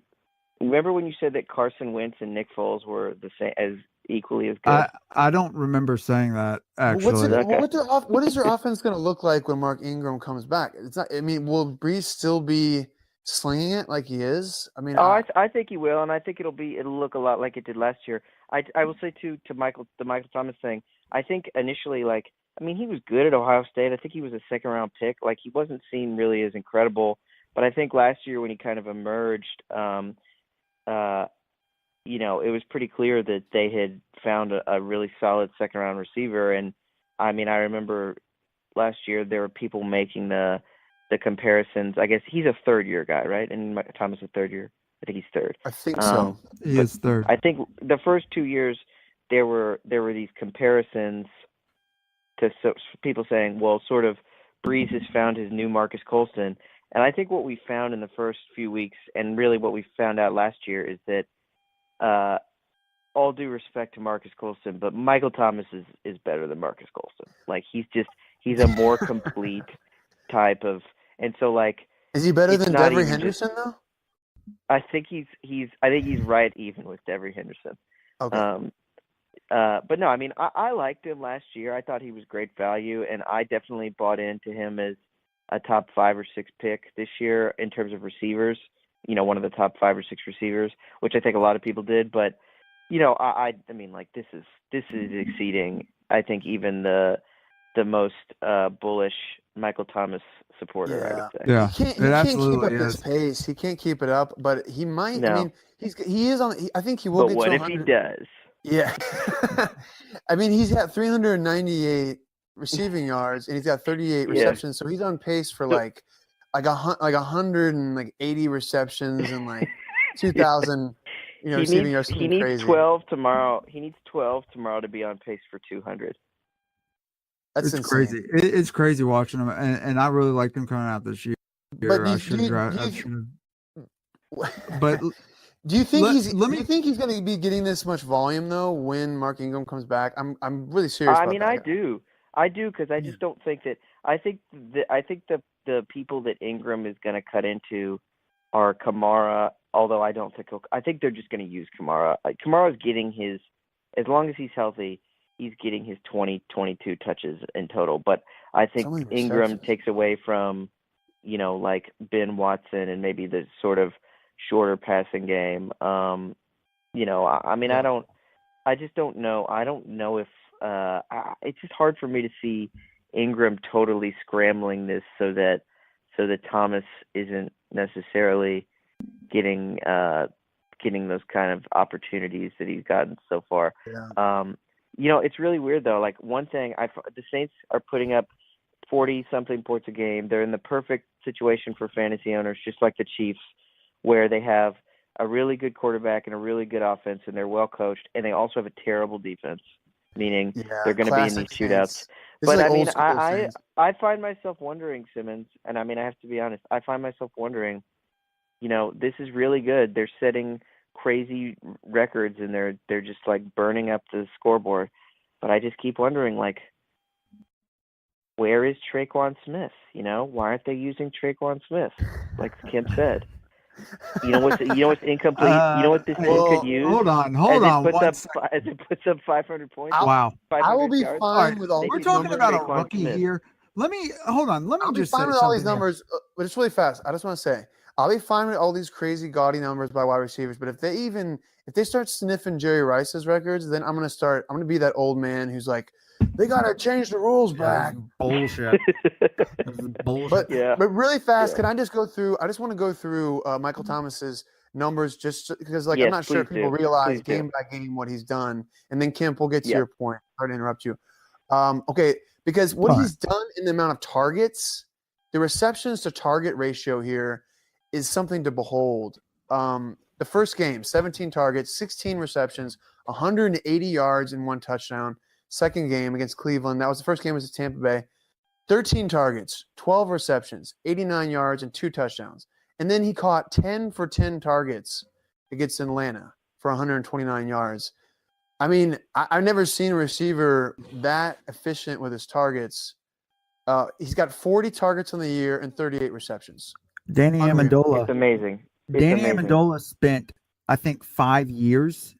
Remember when you said that Carson Wentz and Nick Foles were the same as equally as good. I don't remember saying that actually. What is their offense going to look like when Mark Ingram comes back? It's not. I mean, will Brees still be slinging it like he is? I mean, I think he will, and I think it'll look a lot like it did last year. I will say too, to the Michael Thomas thing. I think initially, he was good at Ohio State. I think he was a second-round pick. Like, he wasn't seen really as incredible. But I think last year when he kind of emerged, it was pretty clear that they had found a really solid second-round receiver. And, I remember last year there were people making the comparisons. I guess he's a third-year guy, right? And Thomas is a third year. I think he's third. I think so. He is third. I think the first 2 years there were these comparisons to people saying, well, sort of Brees has found his new Marcus Colston. And I think what we found in the first few weeks, and really what we found out last year, is that all due respect to Marcus Colston, but Michael Thomas is better than Marcus Colston. Like, he's a more complete type of, and so is he better than Devery Henderson though? I think he's right even with Devery Henderson. Okay. But no, I liked him last year. I thought he was great value, and I definitely bought into him as a top 5 or 6 pick this year in terms of receivers. One of the top 5 or 6 receivers, which I think a lot of people did. But this is exceeding, I think, even the most bullish Michael Thomas supporter. I would say. Yeah, he can't keep up his pace. He can't keep it up, but he might. No. He is on. I think he will. But what if he does? Yeah. He's got 398 receiving yards and he's got 38 receptions, so he's on pace for like 180 receptions and 2,000 receiving yards. He needs crazy. 12 tomorrow. He needs 12 tomorrow to be on pace for 200. That's it's insane. Crazy. It's crazy watching him, and I really liked him coming out this year. But do you think he's going to be getting this much volume though when Mark Ingram comes back? I'm really serious. I do because I just don't think that. I think the people that Ingram is going to cut into are Kamara. Although I don't think I think they're just going to use Kamara. Kamara's getting his, as long as he's healthy, he's getting his 22 touches in total. But I think Ingram takes away from, Ben Watson and maybe the sort of shorter passing game. I just don't know. I don't know if it's just hard for me to see Ingram totally scrambling this so that Thomas isn't necessarily getting those kind of opportunities that he's gotten so far. Yeah. It's really weird though. One thing, the Saints are putting up 40-something points a game. They're in the perfect situation for fantasy owners, just like the Chiefs, where they have a really good quarterback and a really good offense, and they're well coached, and they also have a terrible defense, meaning they're going to be in these shootouts. But I find myself wondering, Simmons, and I have to be honest, I find myself wondering, this is really good. They're setting crazy records, and they're just burning up the scoreboard. But I just keep wondering, where is Traquan Smith? Why aren't they using Traquan Smith? Like Kemp said. What's incomplete? What this team could use? Hold on. As it puts up 500 points. Wow. I will be fine with all. We're talking about a rookie here. Let me just fine with all these numbers, but it's really fast. I just want to say, I'll be fine with all these crazy gaudy numbers by wide receivers. But if they start sniffing Jerry Rice's records, then I'm gonna be that old man who's like, they gotta change the rules back. Bullshit. Bullshit. But really fast, can I just go through? I just want to go through Michael Thomas's numbers, just because I'm not sure people realize game by game what he's done. And then Kemp, we'll get to your point. Sorry to interrupt you. Okay, because what he's done in the amount of targets, the receptions to target ratio here is something to behold. The first game, 17 targets, 16 receptions, 180 yards and 1 touchdown. Second game against Cleveland, that was the first game was at Tampa Bay. 13 targets, 12 receptions, 89 yards, and 2 touchdowns. And then he caught 10 for 10 targets against Atlanta for 129 yards. I've never seen a receiver that efficient with his targets. He's got 40 targets on the year and 38 receptions. Danny Amendola. It's amazing. Danny Amendola spent, I think, 5 years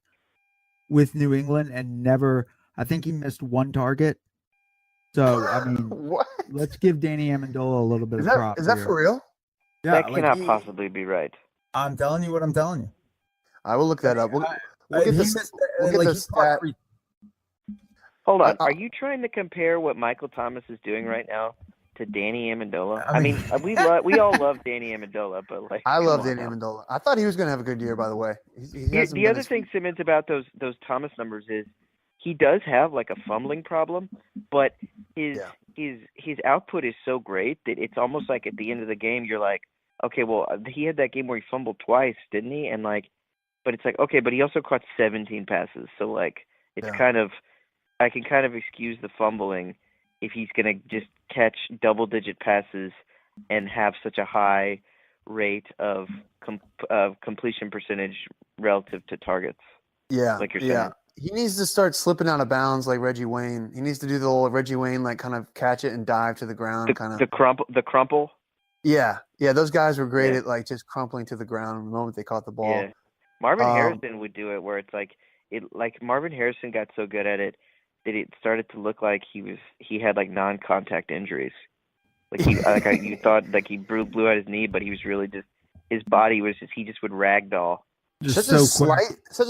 with New England and never. I think he missed one target. So I mean, What? let's give Danny Amendola a little bit Is of that props. is that here. for real? Yeah, that cannot possibly be right. I'm telling you what I'm telling you. I will look that up. We'll get He this. missed, We'll get like, the he caught stat. Hold on. Are you trying to compare what Michael Thomas is doing right now to Danny Amendola? I mean, we all love Danny Amendola, but like, I love come on Danny now. Amendola. I thought he was going to have a good year, by the way. The other thing, Simmons, about those Thomas numbers is he does have like a fumbling problem, but his output is so great that it's almost like at the end of the game you're like, okay, well, he had that game where he fumbled twice, didn't he? And like, but it's like, okay, but he also caught 17 passes, so like it's kind of, I can kind of excuse the fumbling if he's going to just catch double-digit passes and have such a high rate of completion percentage relative to targets. Yeah, like you're saying. He needs to start slipping out of bounds like Reggie Wayne. He needs to do the old Reggie Wayne, like kind of catch it and dive to the ground, kind of. The crumple. Yeah, those guys were great at like just crumpling to the ground the moment they caught the ball. Yeah, Marvin Harrison would do it where it's like Marvin Harrison got so good at it that it started to look like he had like non-contact injuries. Like you thought like he blew out his knee, but he was really just his body was just he just would ragdoll. Such a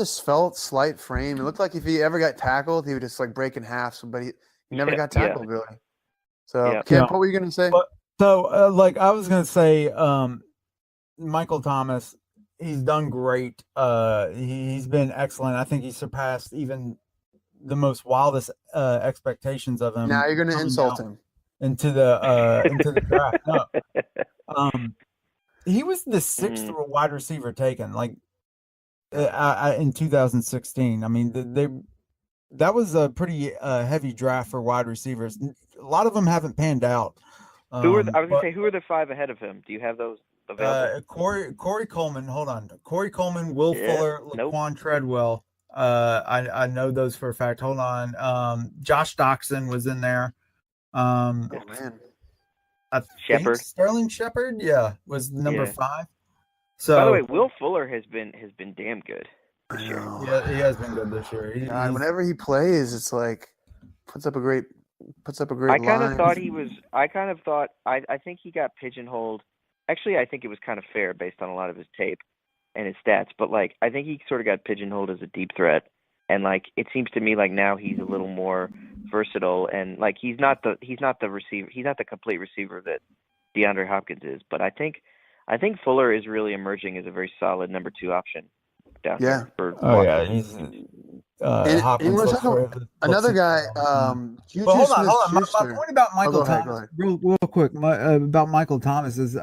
svelte, slight frame. It looked like if he ever got tackled, he would just like break in half. But he never got tackled really. So, Kemp, what were you gonna say? Like I was gonna say, Michael Thomas, he's done great. He's been excellent. I think he surpassed even the most wildest expectations of him. Now you're gonna insult him into the draft. No. He was the sixth wide receiver taken, like in 2016. I mean, that was a pretty heavy draft for wide receivers. A lot of them haven't panned out. Who are the 5 ahead of him? Do you have those available? Corey Coleman. Hold on. Corey Coleman, Will Fuller, Laquan Treadwell. I know those for a fact. Hold on. Josh Doxson was in there. Man. I think Sterling Shepard, was number 5. So, by the way, Will Fuller has been damn good this year. Yeah, he has been good this year. Whenever he plays, it's like puts up a great I kind of thought I think he got pigeonholed. Actually, I think it was kind of fair based on a lot of his tape and his stats, but like I think he sort of got pigeonholed as a deep threat, and like it seems to me like now he's a little more versatile, and like he's not the receiver, he's not the complete receiver that DeAndre Hopkins is, but I think Fuller is really emerging as a very solid number 2 option down here. He's and we're talking another guy. Hold on. My point about Michael Thomas, real quick, about Michael Thomas is,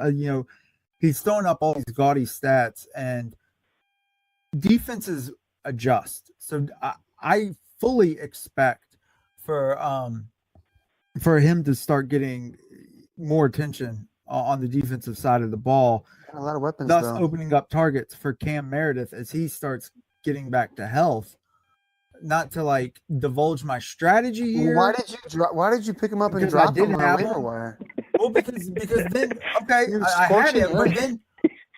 he's throwing up all these gaudy stats, and defenses adjust. So I fully expect for him to start getting more attention on the defensive side of the ball. A lot of weapons, thus opening up targets for Cam Meredith as he starts getting back to health. Not to like divulge my strategy here. Why did you pick him up and drop him on the waiver wire? Well, because then I had him,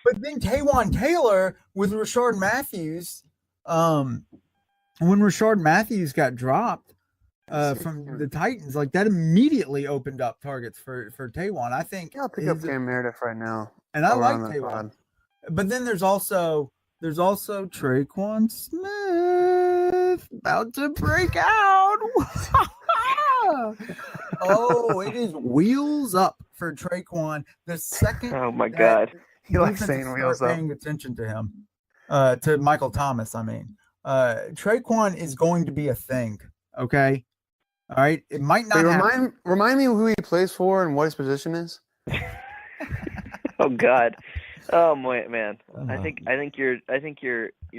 but then Taywan Taylor with Rashard Matthews. When Rashard Matthews got dropped from the Titans, like that immediately opened up targets for Taywan. I think I'll pick up Cam Meredith right now, and I like Taywan. But then there's also Traquan Smith about to break out. Oh, it is wheels up for Traquan. The second. Oh my God, he likes saying wheels up. Paying attention to him, to Michael Thomas. I mean, Traquan is going to be a thing. Okay, all right. It might not. Remind me who he plays for and what his position is. Oh God. Oh man, I think your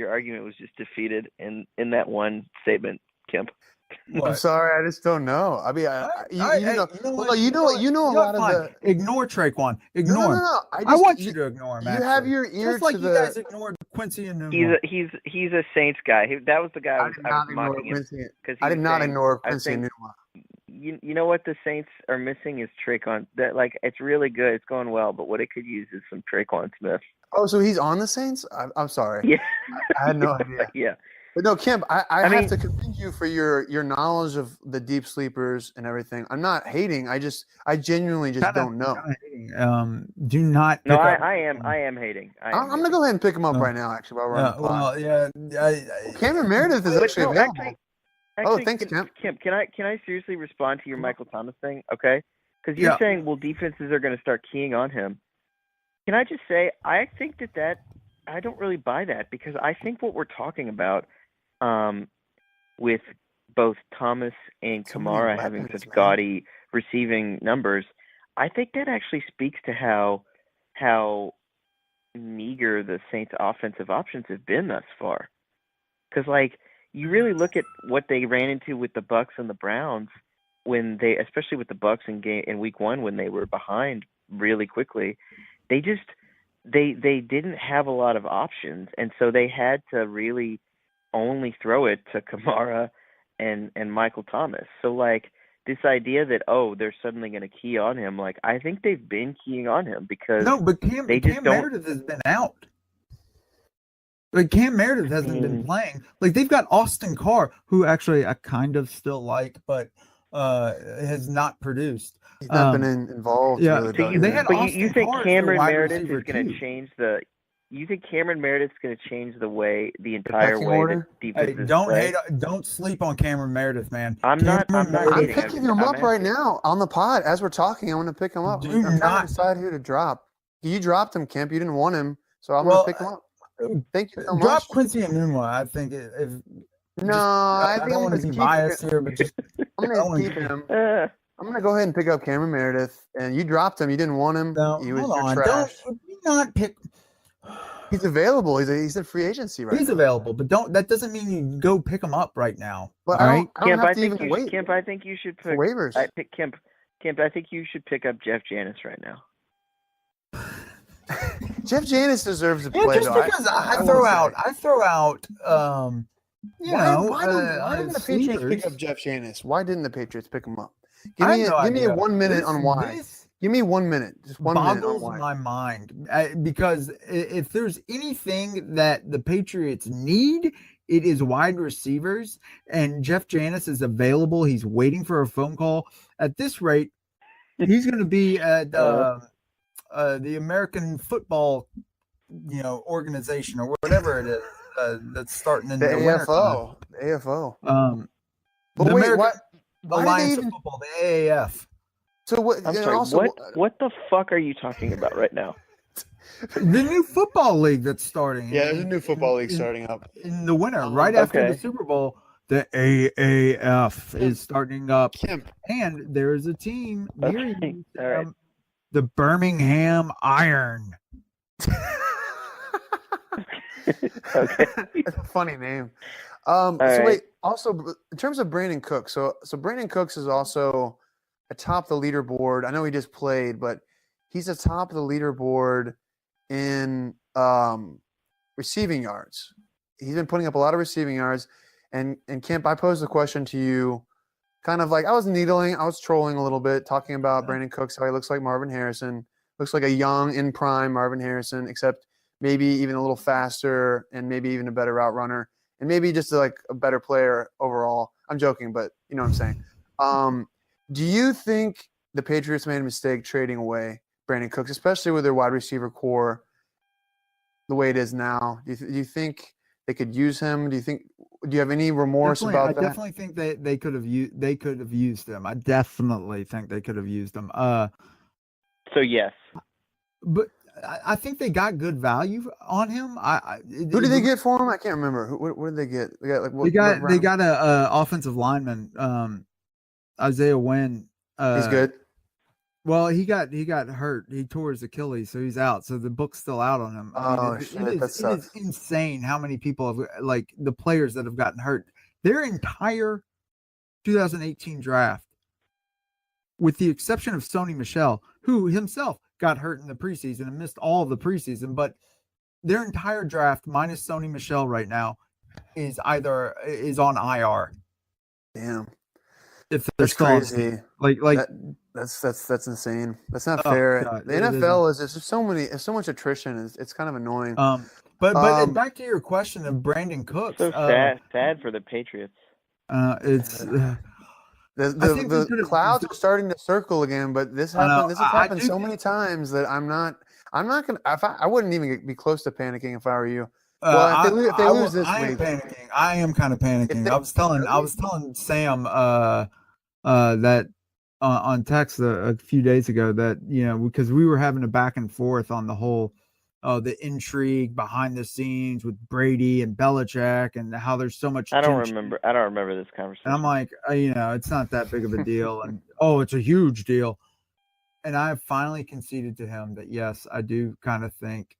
argument was just defeated in that one statement, Kemp. I'm sorry, I just don't know. I mean, you know a lot of the. Ignore Traquan. Ignore. No. I want you to ignore him. You have your ear just like to you guys ignored Quincy and Newman. He's a Saints guy. That was the guy I was mocking him because I did not ignore Quincy and Newman. You know what the Saints are missing is Traquan. That like it's really good. It's going well, but what it could use is some Traquan Smith. Oh, so he's on the Saints? I'm sorry. Yeah, I had no idea. Yeah. But no, Kemp, I have to commend you for your knowledge of the deep sleepers and everything. I'm not hating. I genuinely just don't know. Do not. No, I am hating. I'm gonna go ahead and pick him up right now. Actually, while we're on the pod. Well, Cameron Meredith is actually available. Actually, thanks, Kemp. Can I seriously respond to your Michael Thomas thing? Okay, because you're saying, well, defenses are going to start keying on him. Can I just say, I think that I don't really buy that, because I think what we're talking about, with both Thomas and Kamara having such gaudy receiving numbers, I think that actually speaks to how meager the Saints' offensive options have been thus far. Because, like, you really look at what they ran into with the Bucks and the Browns especially with the Bucks in Week 1 when they were behind really quickly. They didn't have a lot of options, and so they had to really only throw it to Kamara and Michael Thomas. So, like, this idea that, they're suddenly going to key on him, like, I think they've been keying on him because Cam Meredith has been out. Like, Cam Meredith hasn't been playing. Like, they've got Austin Carr, who actually I kind of still like, but has not produced. He's not been involved. Yeah, really, you think Cameron Meredith is going to change the? You think Cameron Meredith's going to change the entire way that defenses play? Don't sleep on Cameron Meredith, man. I'm not I'm picking him up right now on the pod as we're talking. I'm going to pick him up. I'm trying to decide who to drop. You dropped him, Kemp. You didn't want him, so I'm going to pick him up. Thank you so much. Drop Quincy Enunwa. I think I don't want to be biased here, but just I'm going to keep him. I'm going to go ahead and pick up Cameron Meredith, and you dropped him. You didn't want him. No, he was hold on. Trash. Don't not pick. He's available. He's in free agency right now. He's available, but that doesn't mean you go pick him up right now. But all right, I don't have to even wait. Kemp, I think you should pick waivers. Kemp, I think you should pick up Jeff Janis right now. Jeff Janis deserves to play. Just because I throw out. Why didn't the Patriots pick up Jeff Janis? Why didn't the Patriots pick him up? Give me 1 minute on why. Give me 1 minute. Just 1 minute on why. Boggles my mind because if there's anything that the Patriots need, it is wide receivers, and Jeff Janis is available. He's waiting for a phone call. At this rate, he's going to be at the American Football, organization or whatever it is that's starting in the AFO. The AFO. But wait, the Alliance of Football, the AAF. So what? I'm sorry. What the fuck are you talking about right now? The new football league that's starting. Yeah, there's a new football league starting up in the winter, right after the Super Bowl. The AAF is starting up, and there is a team near you. All right. The Birmingham Iron. Okay, that's a funny name. Wait. Also, in terms of Brandon Cooks, so Brandon Cooks is also atop the leaderboard. I know he just played, but he's atop of the leaderboard in receiving yards. He's been putting up a lot of receiving yards. And Kemp, I posed the question to you, kind of like I was trolling a little bit, talking about Brandon Cooks, how he looks like Marvin Harrison, looks like a young in prime Marvin Harrison, except maybe even a little faster and maybe even a better route runner and maybe just like a better player overall. I'm joking, but you know what I'm saying. Do you think the Patriots made a mistake trading away Brandon Cooks, especially with their wide receiver core the way it is now? Do you think they could use him? Do you have any remorse about that? I definitely think they could have used him. I definitely think they could have used him. So yes, but I think they got good value on him. Who did they get for him? I can't remember. What did they get? They got a offensive lineman, Isaiah Wynn. He's good. Well, he got hurt. He tore his Achilles, so he's out. So the book's still out on him. It is insane how many people have, like, the players that have gotten hurt. Their entire 2018 draft, with the exception of Sony Michel, who himself got hurt in the preseason and missed all of the preseason, but their entire draft minus Sony Michel right now is on IR. Damn. If that's crazy. Like that's insane. That's not fair. God, the NFL is there's so much attrition. It's kind of annoying. But back to your question of Brandon Cooks. So sad for the Patriots. It's the clouds are starting to circle again, but this happened. This has happened so many times that I'm not gonna. I wouldn't even be close to panicking if I were you. Well, if they lose this week, I am panicking. I am kind of panicking. I was telling Sam that on text a few days ago that because we were having a back and forth on the whole the intrigue behind the scenes with Brady and Belichick and how there's so much. I don't remember this conversation. And I'm like, it's not that big of a deal, and it's a huge deal. And I finally conceded to him that yes, I do kind of think,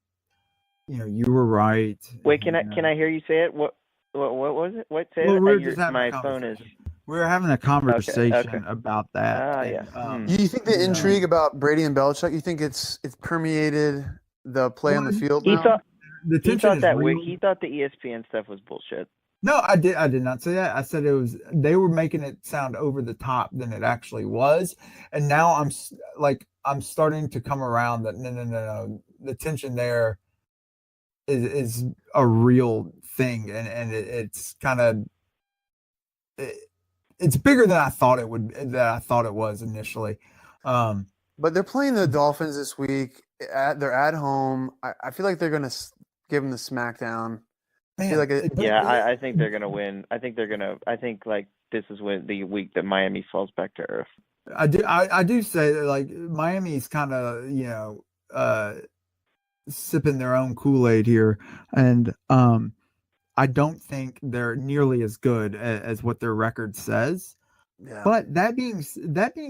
you were right. Wait, can I hear you say it? What was it? What say well, it? My phone is. We were having a conversation about that. You think the intrigue about Brady and Belichick? You think it's permeated the play on the field now? He thought the ESPN stuff was bullshit. No, I did not say that. I said they were making it sound over the top than it actually was. And now I'm starting to come around that no. The tension there is a real thing, and it's kind of it's bigger than I thought it was initially. But they're playing the Dolphins this week. They're at home. I feel like they're going to give them the smackdown. I feel like I think they're going to win. I think this is when the week that Miami falls back to earth. I do say that like Miami's kind of sipping their own Kool-Aid here, and I don't think they're nearly as good as what their record says. Yeah. But that being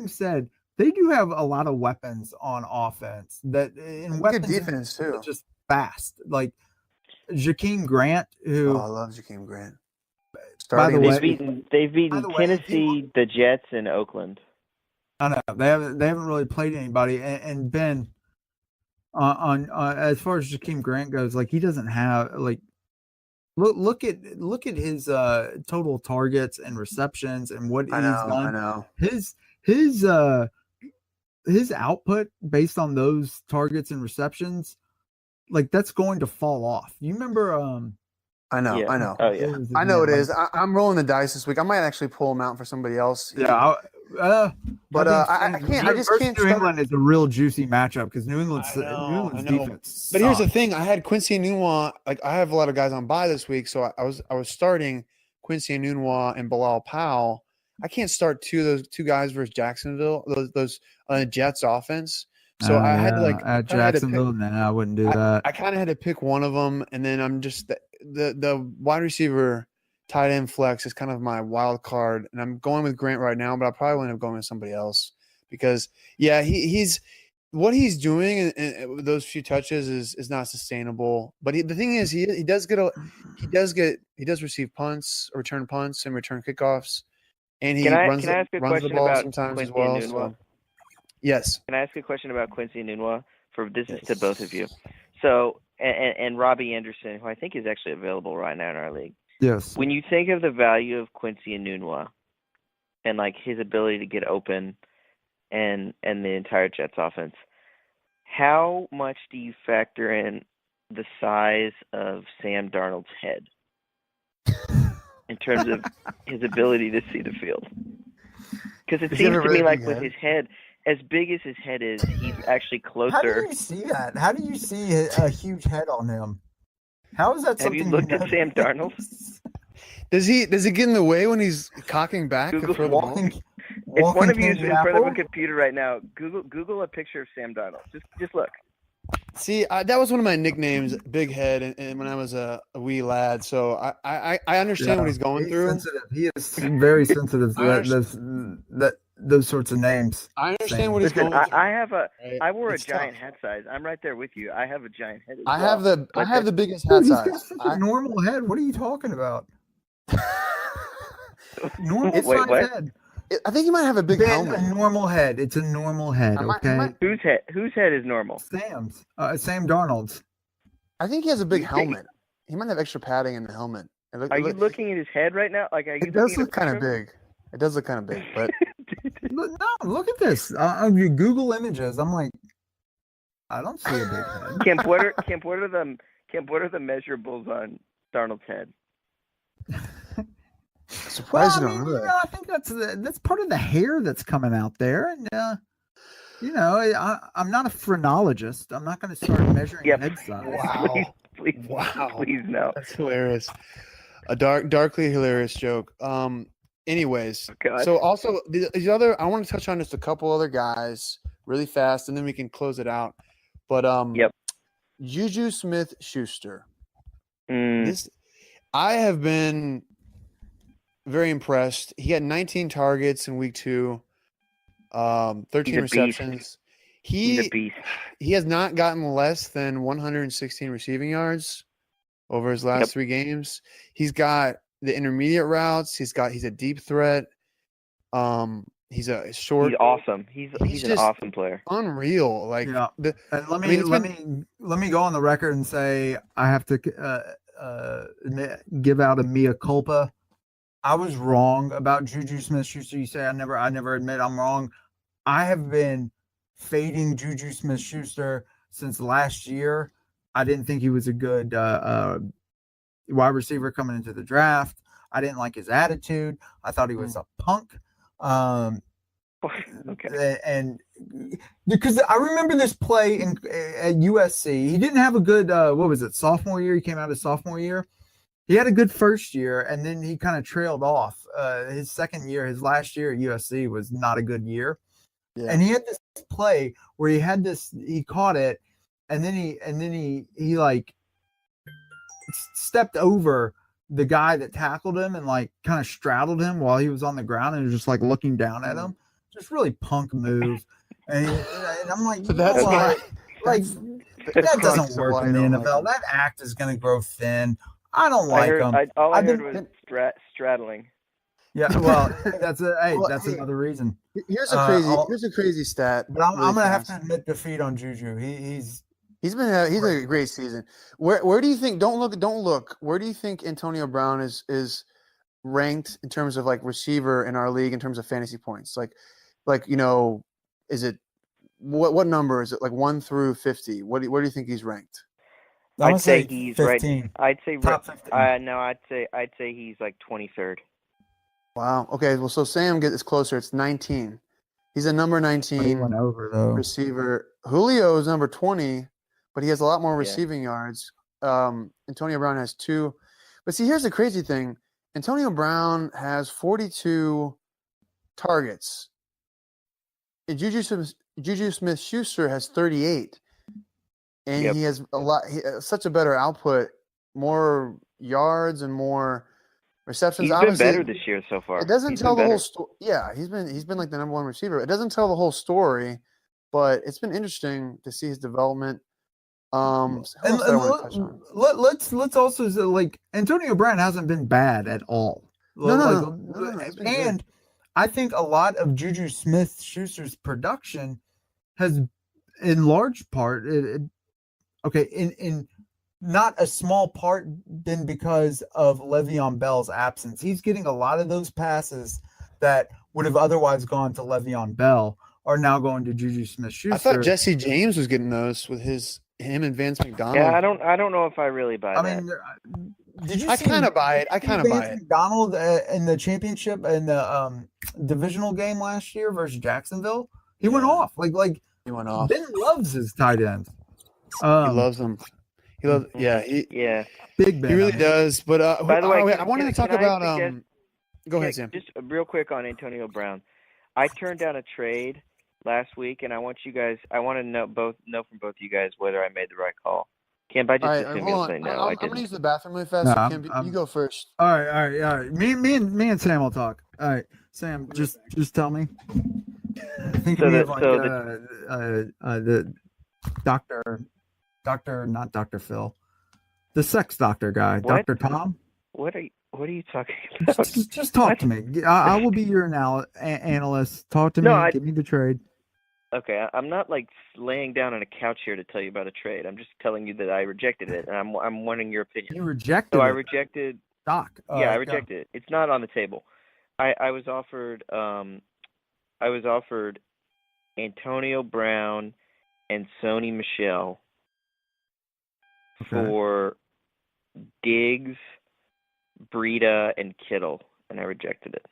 said, they do have a lot of weapons on offense. Good defense too. Just fast, like Jakeem Grant, who I love Jakeem Grant. By the way, they've beaten Tennessee, the Jets, and Oakland. I know they haven't really played anybody. And Ben, on as far as Jakeem Grant goes, like he doesn't have like look at his total targets and receptions and what he's done. I know his output based on those targets and receptions, like that's going to fall off. You remember? I know. Oh yeah. I know it is. I'm rolling the dice this week. I might actually pull him out for somebody else. Yeah. But I can't. I just can't. New England is a real juicy matchup because New England's defense. But here's the thing: I had Quincy Enunwa. Like I have a lot of guys on bye this week, so I was starting Quincy Enunwa and Bilal Powell. I can't start two guys versus Jacksonville. Those Jets offense. So I had to like at Jacksonville. No, I wouldn't do that. I kind of had to pick one of them, and then I'm just the wide receiver. Tight end flex is kind of my wild card, and I'm going with Grant right now, but I probably will end up going with somebody else because, he's what he's doing and with those few touches is not sustainable. But the thing is, he does receive punts, return punts, and return kickoffs, and he runs the ball sometimes as well. So, yes. Can I ask a question about Quincy Enunwa? This is to both of you. So, and Robbie Anderson, who I think is actually available right now in our league. Yes. When you think of the value of Quincy Enunwa and like his ability to get open and the entire Jets offense, how much do you factor in the size of Sam Darnold's head in terms of his ability to see the field? Because it seems to me like with his head, as big as his head is, he's actually closer. How do you see that? How do you see a huge head on him? How is that something? Have you looked at Sam Darnold? Does he get in the way when he's cocking back? If one of you is in front of a computer right now, Google a picture of Sam Darnold. Just look. See, that was one of my nicknames, Big Head, and when I was a wee lad. So I understand what he's going through. Sensitive. He is very sensitive to those sorts of names. I understand what he's going through. I wore a giant hat size. I'm right there with you. I have a giant head. I have the biggest hat size. He's got such a normal head. What are you talking about? Normal size head. I think he might have a big helmet. A normal head. It's a normal head. Okay. Whose head is normal? Sam's. Sam Darnold's. I think he has a big helmet. He might have extra padding in the helmet. Are you looking at his head right now? Like, it does look kind of big. It does look kind of big, but no. Look at this. You Google images. I'm like, I don't see a big head. Can Camp, what are the measurables on Darnold's head? Surprised you don't know that. I think that's part of the hair that's coming out there, and I'm not a phrenologist. I'm not going to start measuring head size. Wow. Please no. That's hilarious. A darkly hilarious joke. Anyways, so also these other, I want to touch on just a couple other guys really fast, and then we can close it out. But Juju Smith-Schuster. This, I have been very impressed. He had 19 targets in week 2, 13 receptions. He's a beast. He has not gotten less than 116 receiving yards over his last 3 games. He's got the intermediate routes. He's a deep threat. He's a short. He's awesome. He's an awesome player. Unreal. Like let me go on the record and say I have to give out a mea culpa. I was wrong about Juju Smith-Schuster. You say I never admit I'm wrong. I have been fading Juju Smith-Schuster since last year. I didn't think he was a good wide receiver coming into the draft. I didn't like his attitude. I thought he was a punk. Okay. And because I remember this play at USC, he didn't have a good sophomore year. He came out his sophomore year. He had a good first year, and then he kind of trailed off. His second year, his last year at USC was not a good year. Yeah. And he had this play where he caught it, and then he like stepped over the guy that tackled him and like kind of straddled him while he was on the ground and was just like looking down at him. Just really punk move. And I'm like, that doesn't work in the NFL. That act is going to grow thin. I don't like him. All I heard was straddling. Yeah, well, that's another reason. Here's a crazy stat. But I'm gonna have to admit defeat on Juju. He's a great season. Where do you think? Don't look. Where do you think Antonio Brown is ranked in terms of like receiver in our league in terms of fantasy points? Like is it what number is it? Like 1 through 50? Where do you think he's ranked? I'd say he's 15. I'd say top 15. No, I'd say he's like 23rd. Wow. Okay. Well, so Sam is closer. It's 19. He's a number 19 he went over, though. receiver. Julio is number 20, but he has a lot more receiving yards. Antonio Brown has 2. But see, here's the crazy thing. Antonio Brown has 42 targets. And Juju Smith-Schuster has 38. And he has such a better output, more yards and more receptions. He's been better this year so far. It doesn't tell the whole story. Yeah, he's been like the number 1 receiver. It doesn't tell the whole story, but it's been interesting to see his development. Let's also say, like, Antonio Brown hasn't been bad at all. No, and I think a lot of Juju Smith-Schuster's production has, in large part, in not a small part, been because of Le'Veon Bell's absence. He's getting a lot of those passes that would have otherwise gone to Le'Veon Bell are now going to Juju Smith-Schuster. I thought Jesse James was getting those with him and Vance McDonald. Yeah, I don't know if I really buy that. I mean, did you? I kind of buy it. Vance McDonald in the championship and the divisional game last year versus Jacksonville. He went off. Like he went off. Ben loves his tight ends. He loves them. He loves. Big Ben. He really does. But by the way, I wanted to talk about. Go ahead, Sam. Just real quick on Antonio Brown. I turned down a trade last week, and I want to know from both of you guys whether I made the right call. Camp, I just assume you'll say no. I'm going to use the bathroom really fast. You go first. All right. Me and Sam will talk. All right, Sam, just tell me. Think of me like the doctor, not Dr. Phil, the sex doctor guy, what? Dr. Tom. What are you talking about? Just talk to me. I will be your analyst. Talk to me. Give me the trade. Okay, I'm not like laying down on a couch here to tell you about a trade. I'm just telling you that I rejected it, and I'm wanting your opinion. You rejected it? So I rejected. Doc. I rejected it. It's not on the table. I was offered Antonio Brown and Sony Michel for Diggs, Breida, and Kittle, and I rejected it.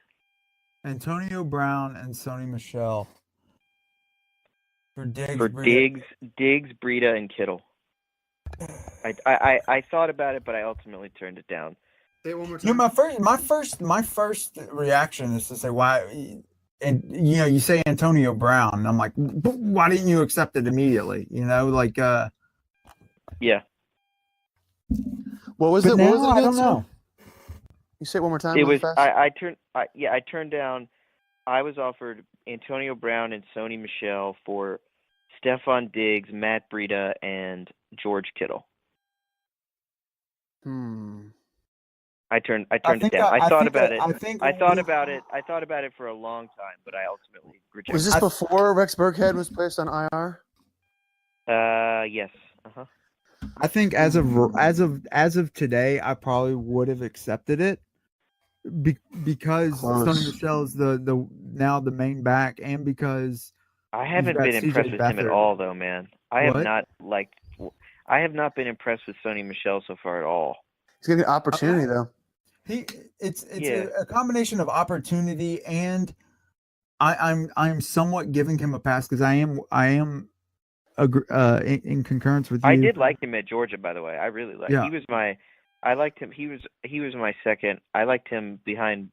Antonio Brown and Sony Michel. For Diggs, Breida, and Kittle. I thought about it, but I ultimately turned it down. Say it one more time. You know, my first reaction is to say why, and you know, you say Antonio Brown, and I'm like, why didn't you accept it immediately? You know, like, yeah. What was it? Now, what was it again? I don't know. You say it one more time. It was fast? I turned down. I was offered Antonio Brown and Sony Michel for Stephon Diggs, Matt Breida, and George Kittle. I turned it down. I thought about it. I thought about it for a long time, but I ultimately rejected it. Was this before Rex Burkhead was placed on IR? Yes. I think as of today, I probably would have accepted it because Sony Michel is the now the main back, and because I haven't been impressed with him at all, though, man. I have not been impressed with Sony Michel so far at all. He's getting an opportunity, though. It's a combination of opportunity, and I'm somewhat giving him a pass because I am in concurrence with you. I did like him at Georgia, by the way. I really liked. Yeah. I liked him. He was my second. I liked him behind.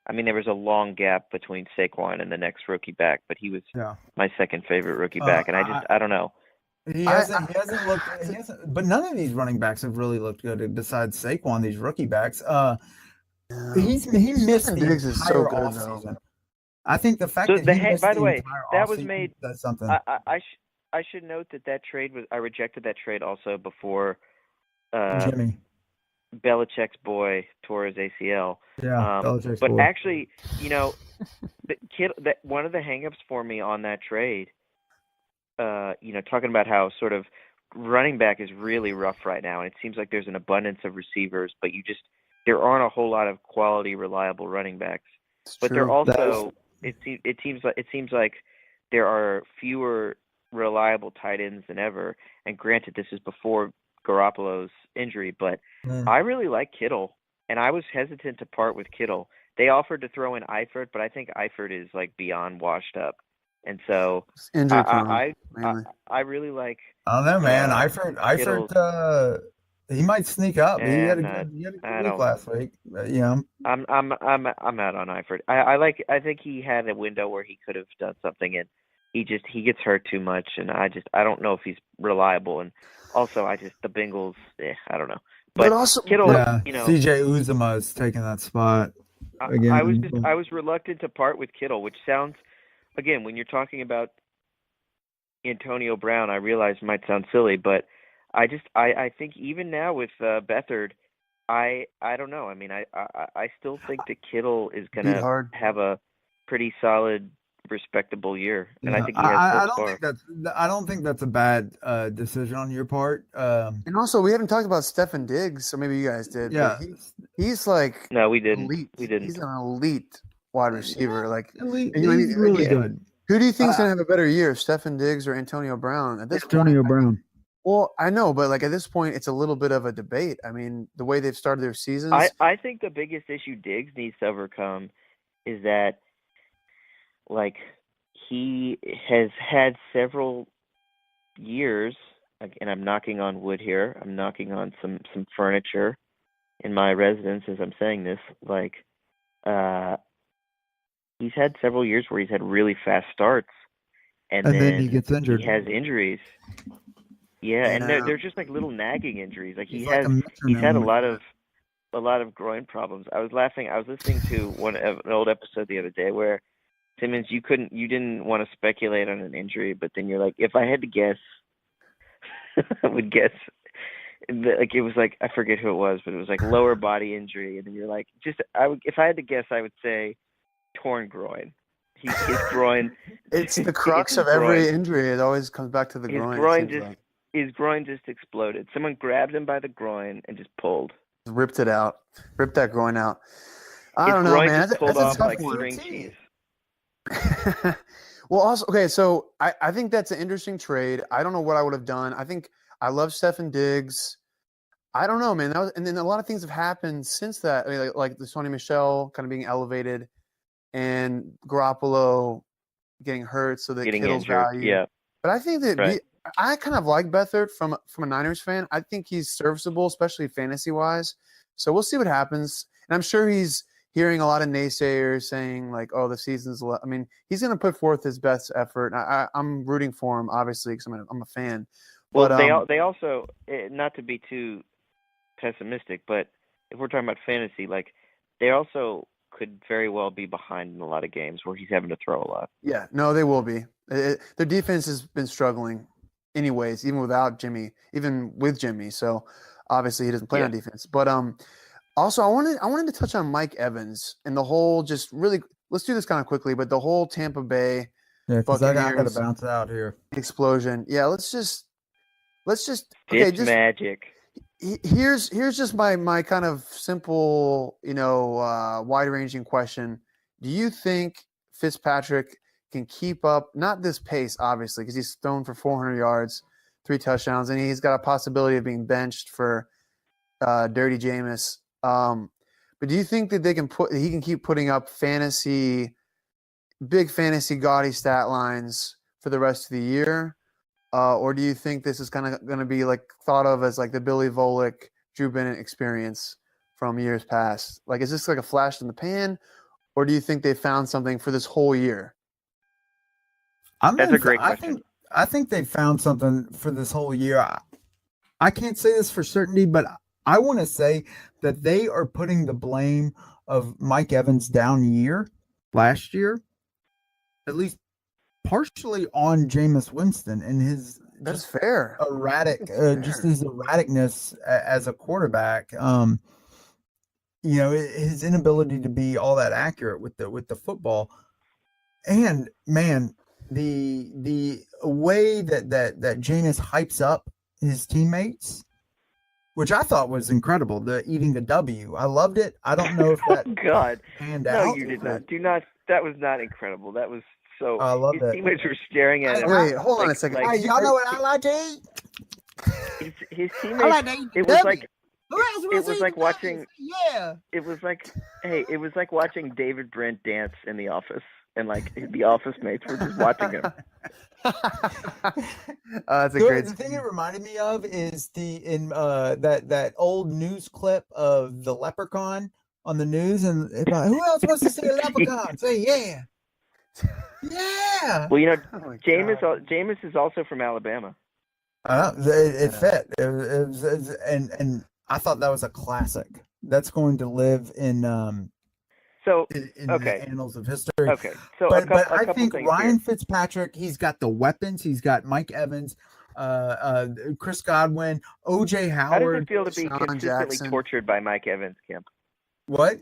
I mean, there was a long gap between Saquon and the next rookie back, but he was my second favorite rookie back, and I don't know. He hasn't looked. But none of these running backs have really looked good besides Saquon. These rookie backs. He missed the entire offseason. I think the fact that he missed the entire that was made. That's something. I should note that trade was. I rejected that trade also before. Jimmy. Belichick's boy tore his ACL. Yeah, Belichick's but boy. Actually, you know, one of the hangups for me on that trade, you know, talking about how sort of running back is really rough right now, and it seems like there's an abundance of receivers, but there aren't a whole lot of quality, reliable running backs. But there also it seems like there are fewer reliable tight ends than ever. And granted, this is before Garoppolo's injury, but I really like Kittle, and I was hesitant to part with Kittle. They offered to throw in Eifert, but I think Eifert is like beyond washed up, and so I really like. I don't know, man. Eifert, he might sneak up. He had a good week last week. I'm out on Eifert. I think he had a window where he could have done something, and he gets hurt too much, and I don't know if he's reliable. And also, the Bengals, I don't know. But also, Kittle, you know, CJ Uzomah is taking that spot again. I was reluctant to part with Kittle, which sounds, again, when you're talking about Antonio Brown, I realize might sound silly, but I think even now with Beathard, I don't know. I mean, I still think that Kittle is going to have a pretty solid, respectable year, and I think he has I don't think that's a bad decision on your part. And also, we haven't talked about Stephon Diggs, or maybe you guys did. Yeah, but he's like we didn't. Elite. We didn't. He's an elite wide receiver. Like elite. He's really good. Who do you think is going to have a better year, Stephon Diggs or Antonio Brown? At this Antonio Brown. Well, I know, but like at this point, it's a little bit of a debate. I mean, the way they've started their seasons. I think the biggest issue Diggs needs to overcome is that, like, he has had several years, and I'm knocking on wood here. I'm knocking on some furniture in my residence as I'm saying this. Like, he's had several years where he's had really fast starts, and then he gets injured. He has injuries. Yeah, and they're just like little nagging injuries. Like he's had a lot of groin problems. I was laughing. I was listening to an old episode the other day where Simmons, you didn't want to speculate on an injury, but then you're like, if I had to guess, I would guess. Like it was like, I forget who it was, but it was like lower body injury, and then you're like, if I had to guess, I would say torn groin. His groin. It's the crux of every injury. It always comes back to the groin. His groin just exploded. Someone grabbed him by the groin and just pulled. Ripped it out. Ripped that groin out. I don't know, man. Just pulled off like string cheese. Well, also, okay, so I think that's an interesting trade. I don't know what I would have done. I think I love Stephon Diggs. I don't know, man. And then a lot of things have happened since that. I mean, like the Sony Michel kind of being elevated, and Garoppolo getting hurt, so that Getting Kittle's injured, value. yeah. But I think that Right. I kind of like Beathard from a Niners fan. I think he's serviceable, especially fantasy wise. So we'll see what happens. And I'm sure he's hearing a lot of naysayers saying like, "Oh, the season's." I mean, he's going to put forth his best effort. I'm rooting for him, obviously, because I'm a fan. Well, But they also, not to be too pessimistic, but if we're talking about fantasy, like they also could very well be behind in a lot of games where he's having to throw a lot. Yeah, no, they will be. Their defense has been struggling, anyways, even without Jimmy, even with Jimmy. So obviously he doesn't play on defense. But also I wanted to touch on Mike Evans and the whole just really. Let's do this kind of quickly, but the whole Tampa Bay because I got to Buccaneers bounce out here. explosion. Yeah, let's just It's magic. Here's just my kind of simple, wide-ranging question. Do you think FitzPatrick can keep up, not this pace, obviously, because he's thrown for 400 yards, 3 touchdowns, and he's got a possibility of being benched for Dirty Jameis. But do you think that he can keep putting up big fantasy gaudy stat lines for the rest of the year? Or do you think this is kind of going to be like thought of as like the Billy Volek, Drew Bennett experience from years past? Like, is this like a flash in the pan, or do you think they found something for this whole year? That's a great question. I think they found something for this whole year. I can't say this for certainty, but I want to say that they are putting the blame of Mike Evans' down year last year, at least partially, on Jameis Winston and his That's fair. Erratic, just his erraticness as a quarterback. His inability to be all that accurate with the football, and man, the way that Jameis hypes up his teammates, which I thought was incredible. The eating the W, I loved it. I don't know if that panned out. No, you did not. Do not. That was not incredible. That was. So I love his it. teammates were staring at him. Wait, hold on a second. Hey, y'all know what I like to eat? His teammates. It was like. It was like watching. Yeah. It was like, it was like watching David Brent dance in The Office, and like the office mates were just watching him. That's a great. The thing it reminded me of is that old news clip of the leprechaun on the news, and like, who else wants to see a leprechaun? Say yeah. Yeah. Well, Jameis is also from Alabama. It fit. It was, and I thought that was a classic. That's going to live in the annals of history. Okay. So, but I think Ryan Fitzpatrick, he's got the weapons. He's got Mike Evans, Chris Godwin, O.J. Howard. How does it feel to be consistently tortured by Mike Evans, Kemp? What?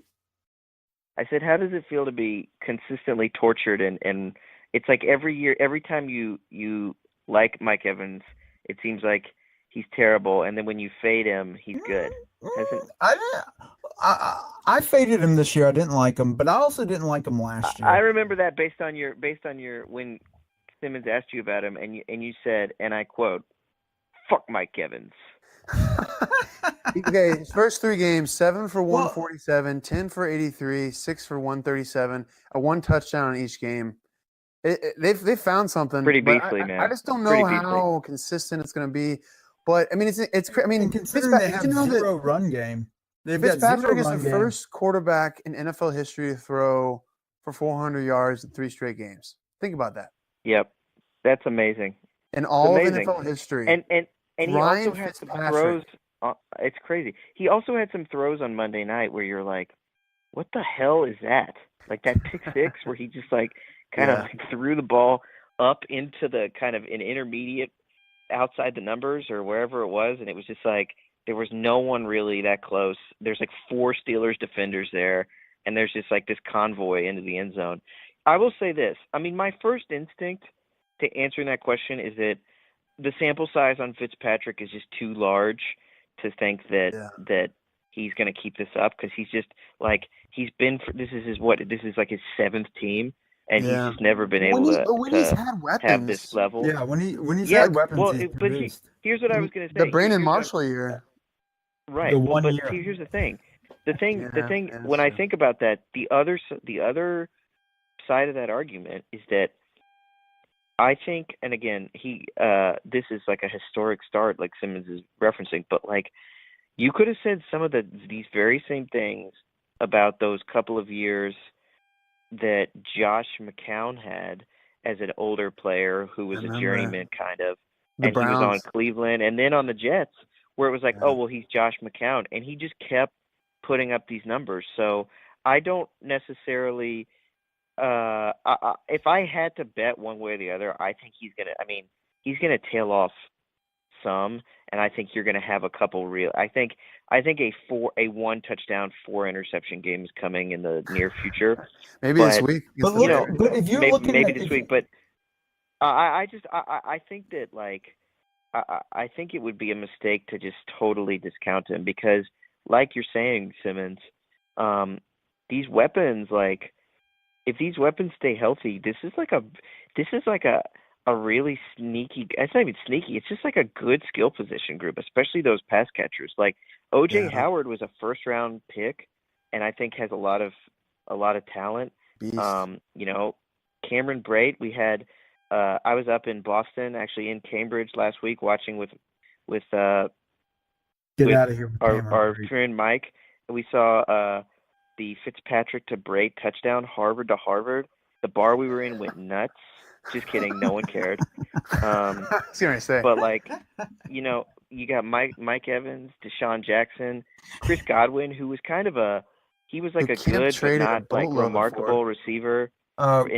I said, how does it feel to be consistently tortured? And it's like every year, every time you like Mike Evans, it seems like he's terrible, and then when you fade him, he's good. I faded him this year. I didn't like him, but I also didn't like him last year. I remember that based on your when Simmons asked you about him, and you said, and I quote, "Fuck Mike Evans." Okay, his first 3 games: 7 for 147, 10 for 83, 6 for 137, a 1 touchdown in each game. They've found something. Pretty beastly, man. I just don't know how consistent it's going to be. But I mean, it's. I mean, considering they have zero run game, Fitzpatrick is the first quarterback in NFL history to throw for 400 yards in 3 straight games. Think about that. Yep, that's amazing. In all of NFL history, and he also had some throws. It's crazy. He also had some throws on Monday night where you're like, "What the hell is that?" Like that pick 6 where he just like kind of like threw the ball up into the kind of an intermediate outside the numbers or wherever it was, and it was just like there was no one really that close. There's like 4 Steelers defenders there, and there's just like this convoy into the end zone. I will say this. I mean, my first instinct to answering that question is that the sample size on Fitzpatrick is just too large to think that he's going to keep this up, because he's just like this is like his 7th team, and he's just never been able to have this level. Yeah, when he's had weapons. Well, but here's what I was going to say. The Brandon Marshall year. Right. The 1 but year. see, here's the thing. The thing Yeah, when I think about that, the other side of that argument is that I think, and again, this is like a historic start, like Simmons is referencing, but like you could have said some of these very same things about those couple of years that Josh McCown had as an older player who was a journeyman kind of, and he was on Cleveland and then on the Jets, where it was like, oh, well, he's Josh McCown, and he just kept putting up these numbers. So I don't necessarily if I had to bet one way or the other, I think he's gonna tail off some, and I think you're gonna have a couple real. I think a 1 touchdown, 4 interception game is coming in the near future. Maybe this week. But but if you're looking maybe at this week, but I think that like I think it would be a mistake to just totally discount him because, like you're saying, Simmons, these weapons, like if these weapons stay healthy, this is like a really sneaky. It's not even sneaky. It's just like a good skill position group, especially those pass catchers. Like OJ Howard was a 1st-round pick, and I think has a lot of talent. Beast. Cameron Brate. We had. I was up in Boston, actually in Cambridge last week, watching with Get out of here with our friend Mike. And we saw the FitzPatrick to Brate touchdown, Harvard to Harvard. The bar we were in went nuts. Just kidding, no one cared. I was gonna say, but like, you got Mike Evans, Deshaun Jackson, Chris Godwin, who was kind of he was like a good but not like remarkable receiver.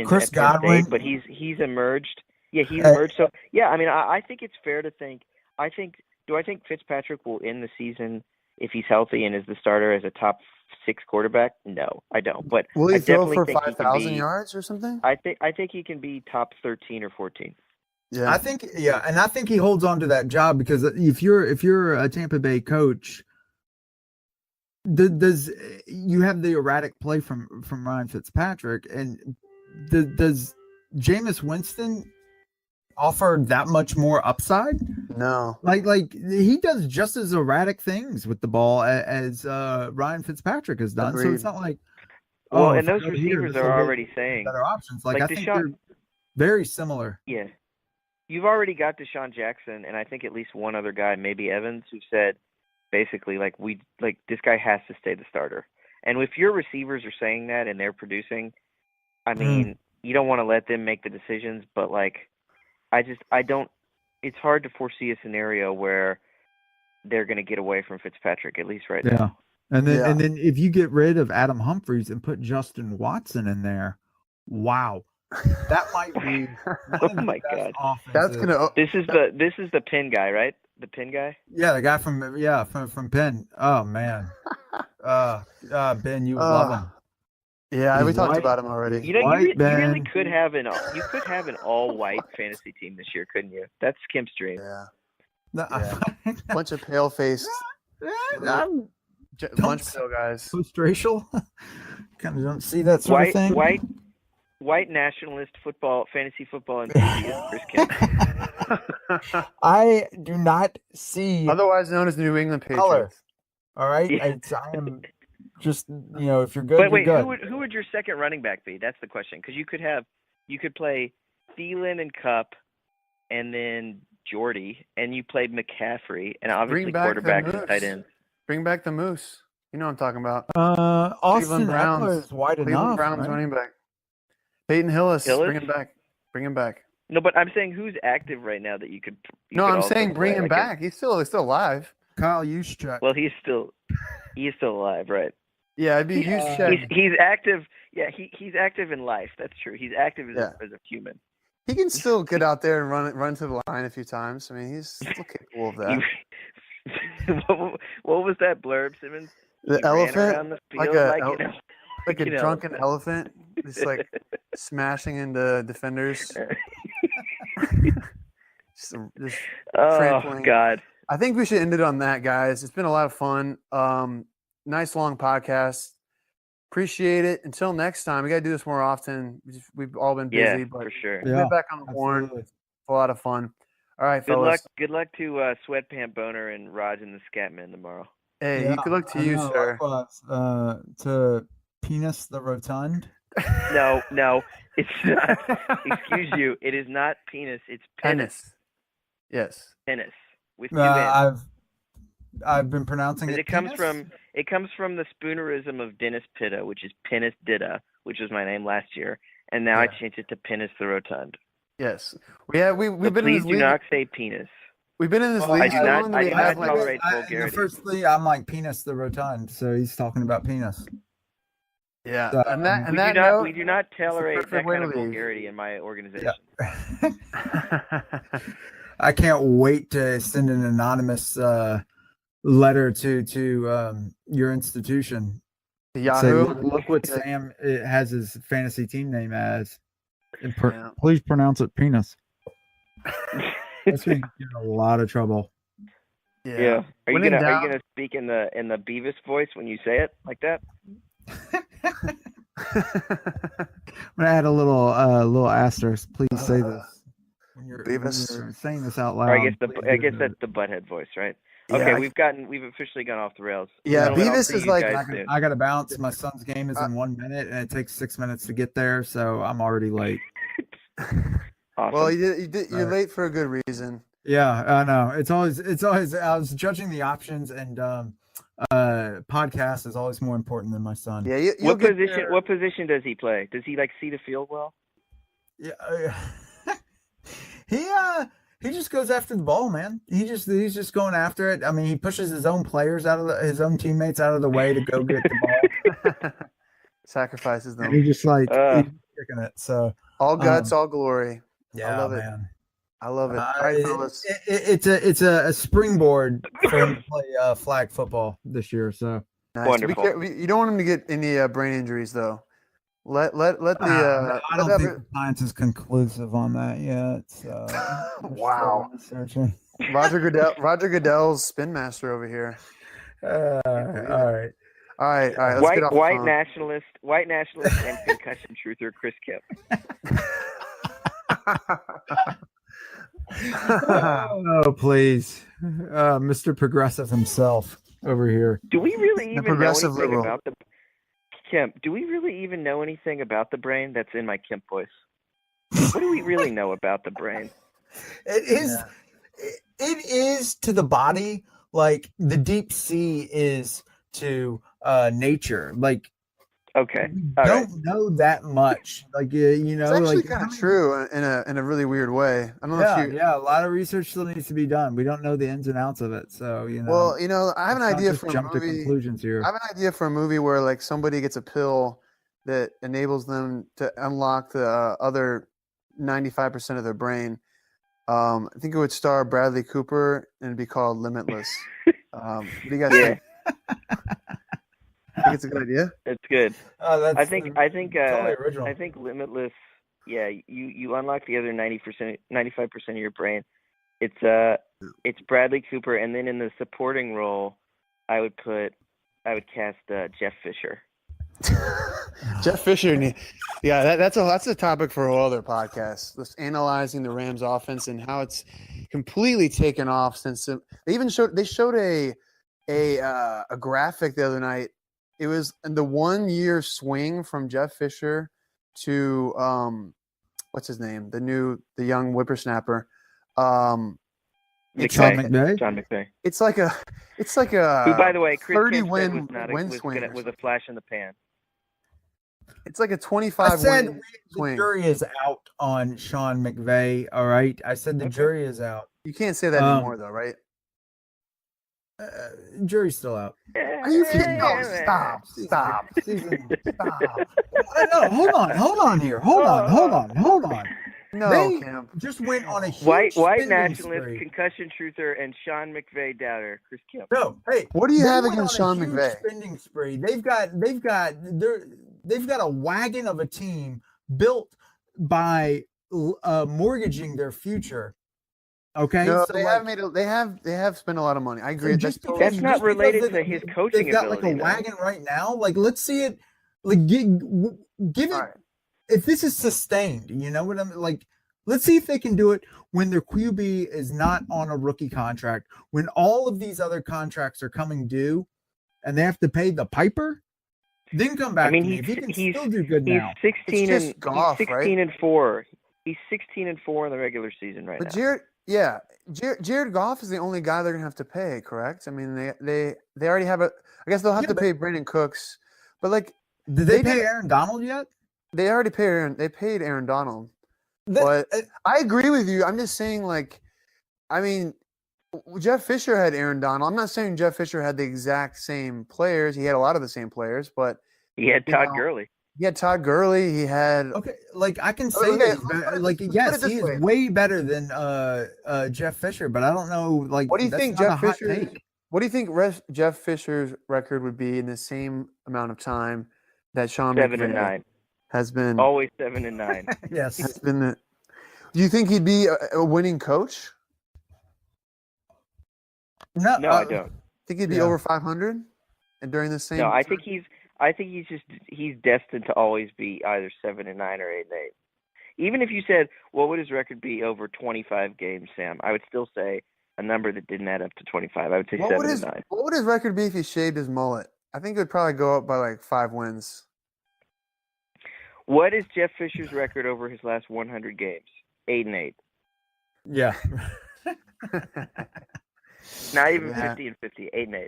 Chris Godwin, but he's emerged. Yeah, he's emerged. So yeah, I mean, I think it's fair to think. Do I think FitzPatrick will end the season if he's healthy and is the starter as a top 6 quarterback? No, I don't. But will he I throw definitely for think 5,000 yards or something? I think he can be top 13 or 14. Yeah, I think and I think he holds on to that job because if you're a Tampa Bay coach, does you have the erratic play from Ryan Fitzpatrick, and does Jameis Winston offer that much more upside? No, like he does just as erratic things with the ball as Ryan Fitzpatrick has done. Agreed. So it's not like and those receivers are already saying better options. Like I think Deshaun, they're very similar. Yeah, you've already got Deshaun Jackson, and I think at least one other guy, maybe Evans, who said basically this guy has to stay the starter. And if your receivers are saying that and they're producing, I mean, you don't want to let them make the decisions, but like, I don't. It's hard to foresee a scenario where they're going to get away from Fitzpatrick, at least right now. And then if you get rid of Adam Humphries and put Justin Watson in there, wow, that might be. Oh my God, that's gonna. This is the Penn guy, right? The Penn guy. Yeah, the guy from Penn. Oh man, Ben, you would love him. Yeah, we talked about him already. You really could have an all-white fantasy team this year, couldn't you? That's Kemp's dream. Yeah. Bunch of pale-faced, bunch of pale guys. Post-racial. Kind of don't see that sort of thing. White nationalist fantasy football enthusiast, Chris Kemp. I do not see. Otherwise known as the New England Patriots. Color. All right, I am. Just if you're good, but wait, you're good. Who would your second running back be? That's the question. Because you could play Thielen and Cup, and then Jordy, and you played McCaffrey, and obviously quarterbacks and tight ends. Bring back the Moose. You know what I'm talking about. Austin Eckler is wide enough. Browns right? running back. Peyton Hillis. Bring him back. Bring him back. No, but I'm saying who's active right now that you could. I'm saying bring him back. He's still alive. Kyle Juszczyk. Well, he's still alive, right? Yeah, it'd be he's active. Yeah, he's active in life. That's true. He's active as a human. He can still get out there and run to the line a few times. I mean, he's still capable of that. What was that blurb, Simmons? The elephant, like a drunken elephant, just like smashing into defenders. just trampling. God. I think we should end it on that, guys. It's been a lot of fun. Nice long podcast. Appreciate it. Until next time, we got to do this more often. We've all been busy, but for sure. We'll get back on the horn. It's a lot of fun. All right, good fellas. Good luck to Sweatpant Boner and Raj and the Scatman tomorrow. Hey, you could look to you, sir. Likewise, to Penis the Rotund. No, it's not. Excuse you. It is not penis. It's penis. Yes. Penis with two N's. I've been pronouncing it. It comes from the spoonerism of Dennis Pitta, which is Penis Ditta, which was my name last year, and now I changed it to Penis the Rotund. Yes. We've been. Please do not say penis. We've been in this league. I do not tolerate vulgarity. Firstly, I'm like Penis the Rotund, so he's talking about penis. Yeah, so, we do not tolerate that kind of vulgarity in my organization. Yeah. I can't wait to send an anonymous letter to your institution. Yahoo. Say, look what Sam has his fantasy team name as. Please pronounce it penis. That's going to get in a lot of trouble. Yeah. Are you gonna speak in the Beavis voice when you say it like that? I'm gonna add a little asterisk. Please say this when you're saying this out loud. Or I guess that's the butthead voice, right? Okay, we've officially gone off the rails. Yeah, Beavis is like I gotta bounce. My son's game is in 1 minute, and it takes 6 minutes to get there, so I'm already late. Awesome. Well, you're late for a good reason. Yeah, I know. It's always. I was judging the options, and podcast is always more important than my son. Yeah. What position does he play? Does he see the field well? Yeah. He just goes after the ball, man. He's just going after it. I mean, he pushes his own players his own teammates out of the way to go get the ball. Sacrifices them. And he just he's kicking it. So all guts, all glory. Yeah, I love it. Man. I love it. All right, fellas. It's a springboard for him to play flag football this year. So nice. Wonderful. You don't want him to get any brain injuries, though. Let the. I don't think the science is conclusive on that yet. So wow. Roger Goodell's spin master over here. All right. White nationalist, and concussion truther Chris Kemp. Oh, please. Mr. Progressive himself over here. Do we really even know anything about the Kemp? Do we really even know anything about the brain? That's in my Kemp voice. What do we really know about the brain? It is to the body like the deep sea is to nature. Like, okay, don't know that much. Like, it's actually kind of true in a really weird way. I don't know if you. Yeah, a lot of research still needs to be done. We don't know the ins and outs of it, so Well, I have an idea for jump to conclusions here. I have an idea for a movie where somebody gets a pill that enables them to unlock the other 95% of their brain. I think it would star Bradley Cooper and it'd be called Limitless. What do you guys think? I think it's a good idea. It's good. I think totally original. I think Limitless. Yeah, you unlock the other 95% of your brain. It's Bradley Cooper, and then in the supporting role, I would cast Jeff Fisher. Jeff Fisher, yeah, that's a topic for a whole other podcast. Just analyzing the Rams offense and how it's completely taken off since they showed a graphic the other night. It was the 1 year swing from Jeff Fisher to what's his name? The young whippersnapper. Sean McVay. It's like a who, by the way, Chris 30 win swing was a flash in the pan. It's like a 25 win swing. The jury is out on Sean McVay. All right, I said the jury is out. You can't say that anymore, though, right? Jury's still out. Are you kidding? No, stop. No, hold on here. Hold on. No, Cam. Just went on a huge white nationalist, concussion truther, and Sean McVay doubter, Chris Kemp. No, hey, what do you have against Sean McVay? Spending spree. They've got a wagon of a team built by mortgaging their future. Okay, no, so they have spent a lot of money. I agree. That's not related to his coaching they've got ability. Like a wagon right now. Like, let's see it. Like, give it. Right. If this is sustained, you know what I'm like. Let's see if they can do it when their QB is not on a rookie contract. When all of these other contracts are coming due, and they have to pay the piper, then come back to me. If he can still do good now. He's 16 and Goff, he's 16 and 4. He's 16 and 4 in the regular season right now. Jared Goff is the only guy they're gonna have to pay, correct? I mean, they already have a. I guess they'll have to pay Brandon Cooks, but like, did they pay Aaron Donald yet? They already paid Aaron. They paid Aaron Donald. But I agree with you. I'm just saying, like, I mean, Jeff Fisher had Aaron Donald. I'm not saying Jeff Fisher had the exact same players. He had a lot of the same players, but he had Todd Gurley. He had Todd Gurley. He had like I can say yes, he is way better than Jeff Fisher, but I don't know like what do you think Jeff Fisher? What do you think Jeff Fisher's record would be in the same amount of time that Sean 7-9 has been? Always 7-9. Yes, has been. Do you think he'd be a winning coach? No, I don't. Think he'd be over 500, and during the same. No, I think he's destined to always be either 7-9 or 8-8. Even if you said, what would his record be over 25 games, Sam? I would still say a number that didn't add up to 25. I would say 7-9. What would his record be if he shaved his mullet? I think it would probably go up by like 5 wins. What is Jeff Fisher's record over his last 100 games? 8-8. Yeah. Not even 50 and 50. 8-8.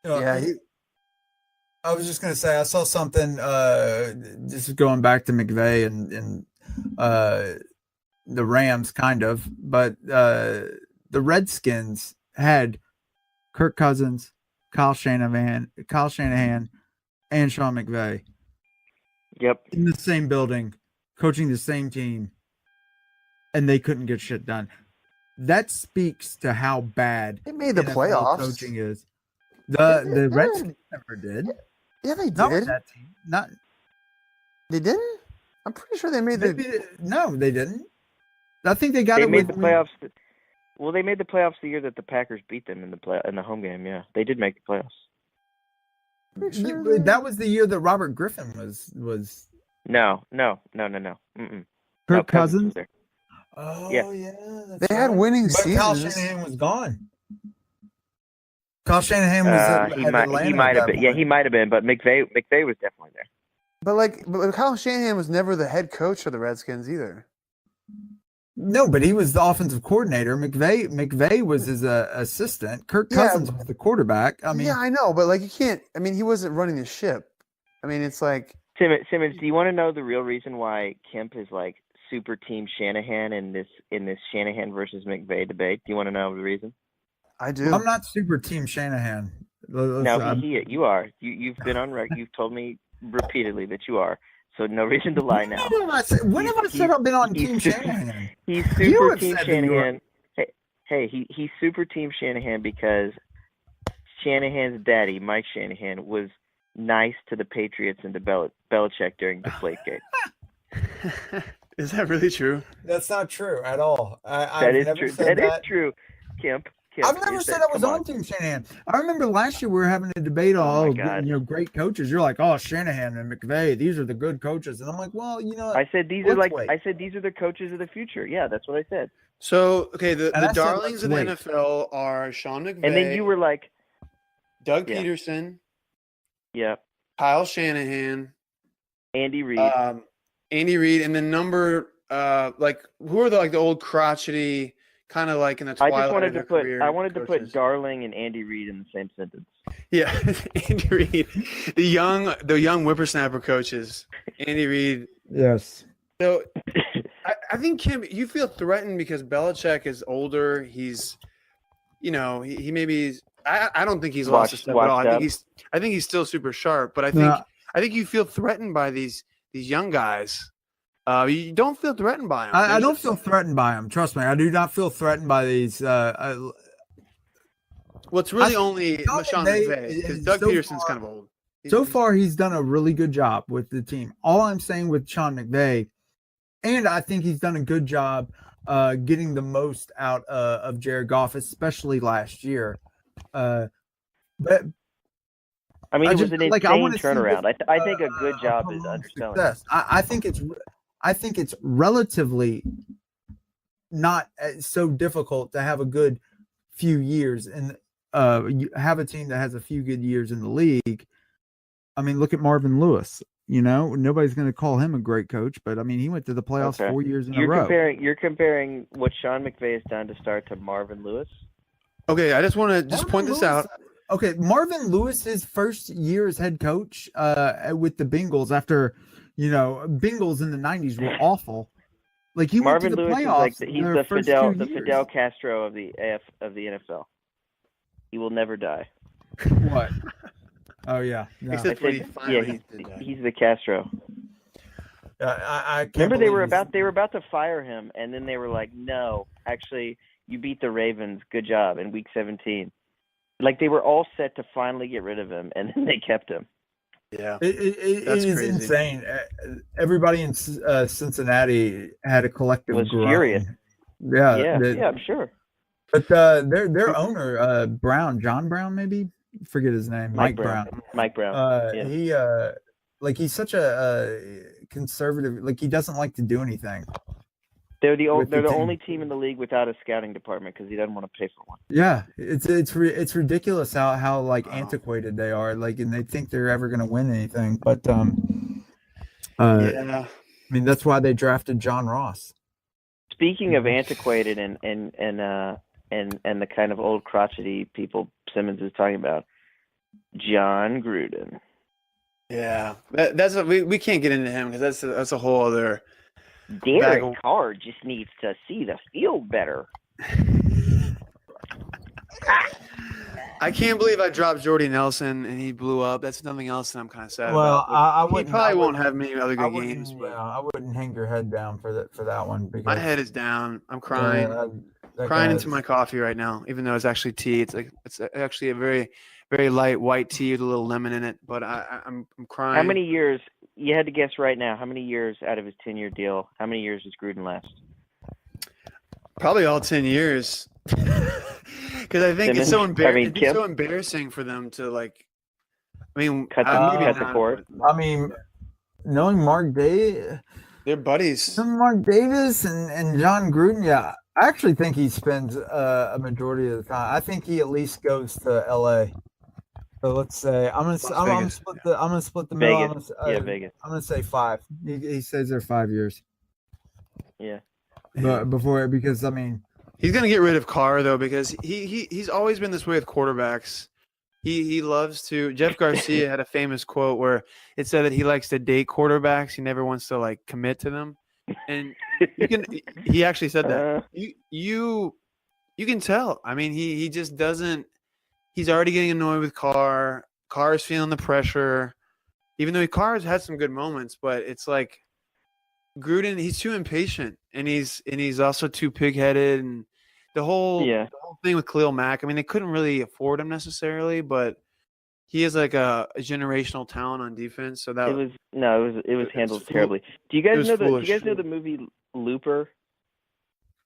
Yeah. I was just gonna say I saw something. This is going back to McVay and the Rams, kind of, but the Redskins had Kirk Cousins, Kyle Shanahan, and Sean McVay. Yep. In the same building, coaching the same team, and they couldn't get shit done. That speaks to how bad they made the NFL playoffs. Coaching is. The Redskins never did. Yeah, they did. Not with that team. Not. They didn't. I'm pretty sure they made No, they didn't. I think they got they it. Made the playoffs. Well, they made the playoffs the year that the Packers beat them in the home game. Yeah, they did make the playoffs. Sure that was the year that Robert Griffin was. No. Mm-mm. Kirk Cousins. Oh yeah. They had winning seasons. Kyle Shanahan was gone. Kyle Shanahan was. He might have been. Yeah, he might have been. But McVay was definitely there. But Kyle Shanahan was never the head coach for the Redskins either. No, but he was the offensive coordinator. McVay was his assistant. Kirk Cousins was the quarterback. I mean, yeah, I know, but like you can't. I mean, he wasn't running the ship. I mean, it's like Simmons. Do you want to know the real reason why Kemp is like super team Shanahan in this Shanahan versus McVay debate? Do you want to know the reason? I do. Well, I'm not super team Shanahan. You are. You've been on record. You've told me repeatedly that you are. So no reason to lie now. When have I said I've been on Team Shanahan? He's super Team Shanahan. He's super Team Shanahan because Shanahan's daddy, Mike Shanahan, was nice to the Patriots and to Belichick during Deflategate. Is that really true? That's not true at all. That is true. That is true, Kemp. I've never said I was on Team Shanahan. I remember last year we were having a debate on great coaches. You're like, oh, Shanahan and McVay, these are the good coaches, and I'm like, well, I said these are the coaches of the future. Yeah, that's what I said. So the darlings of the NFL are Sean McVay, and then you were like, Doug Peterson, Kyle Shanahan, Andy Reid, and then number who are the old crotchety. Kind of like in the twilight of their career. I wanted to put Darling and Andy Reid in the same sentence. Yeah, Andy Reid, the young whippersnapper coaches. Andy Reid. Yes. So I think Kim, you feel threatened because Belichick is older. He's, he maybe. I don't think he's lost a step at all. I think he's still super sharp. But I think you feel threatened by these young guys. You don't feel threatened by them. I don't feel threatened by them. Trust me, I do not feel threatened by these. It's really only Sean McVay because Doug Peterson's kind of old. So far, he's done a really good job with the team. All I'm saying with Sean McVay, and I think he's done a good job getting the most out of Jared Goff, especially last year. But I mean, it was an insane turnaround. I think a good job is underselling. I think it's relatively not so difficult to have a good few years in you have a team that has a few good years in the league. I mean, look at Marvin Lewis. You know, nobody's going to call him a great coach, but I mean, he went to the playoffs 4 years in a row. You're comparing what Sean McVay has done to start to Marvin Lewis. Okay, I just want to point this out. Okay, Marvin Lewis's first year as head coach with the Bengals after, Bengals in the 90s were awful. Like he Marvin went to the Lewis playoffs. Is like he's the Fidel Castro of the NFL. He will never die. What? Oh yeah, no. Except he's the Castro. I can't remember they were about to fire him, and then they were like, "No, actually, you beat the Ravens. Good job in Week 17." Like they were all set to finally get rid of him, and then they kept him. Yeah, it is crazy. Insane. Everybody in Cincinnati had a collective was groan. furious. Yeah, I'm sure. But their owner, John Brown, maybe. Forget his name. Mike Brown. Mike Brown. He he's such a conservative. Like he doesn't like to do anything. They're the only team in the league without a scouting department because he doesn't want to pay for one. Yeah, it's ridiculous how like antiquated they are. Like, and they think they're ever going to win anything. But I mean that's why they drafted John Ross. Speaking of antiquated and the kind of old crotchety people Simmons is talking about, John Gruden. Yeah, that's what we can't get into him because that's a whole other. Derek Carr just needs to see the field better. I can't believe I dropped Jordy Nelson and he blew up. That's something else that I'm kind of sad about. Well, he probably won't have many other good games. But I wouldn't hang your head down for that one. Because, my head is down. I'm crying. Crying into my coffee right now, even though it's actually tea. It's actually a very, very light white tea with a little lemon in it. But I'm crying. How many years? You had to guess right now. How many years out of his 10-year deal? How many years does Gruden last? Probably all 10 years. Because I think it's so embarrassing for them to like. I mean, cut the cord. I mean, knowing Mark Day, they're buddies. Mark Davis and John Gruden. Yeah, I actually think he spends a majority of the time. I think he at least goes to L.A. So let's say I'm gonna split the middle. Vegas. I'm gonna say 5. He says they're 5 years. Yeah. But because I mean, he's gonna get rid of Carr though because he's always been this way with quarterbacks. He loves to. Jeff Garcia had a famous quote where it said that he likes to date quarterbacks. He never wants to like commit to them, and he actually said that. You can tell. I mean, he just doesn't. He's already getting annoyed with Carr. Carr is feeling the pressure, even though Carr has had some good moments. But it's like Gruden. He's too impatient, and he's also too pig-headed, and the whole thing with Khalil Mack. I mean, they couldn't really afford him necessarily, but he is like a generational talent on defense. So that it was handled terribly. Do you guys know the movie Looper?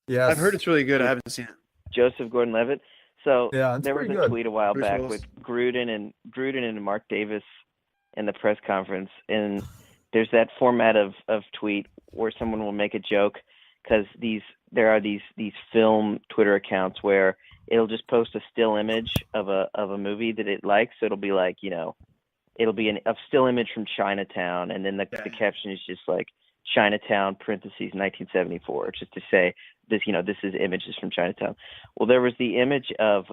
Yeah, I've heard it's really good. I haven't seen it. Joseph Gordon-Levitt. So there was a tweet a while back with Gruden and Mark Davis in the press conference, and there's that format of tweet where someone will make a joke because there are these film Twitter accounts where it'll just post a still image of a movie that it likes. So it'll be like, it'll be a still image from Chinatown, and then the caption is just like Chinatown parentheses 1974, just to say this is images from Chinatown. Well, there was the image of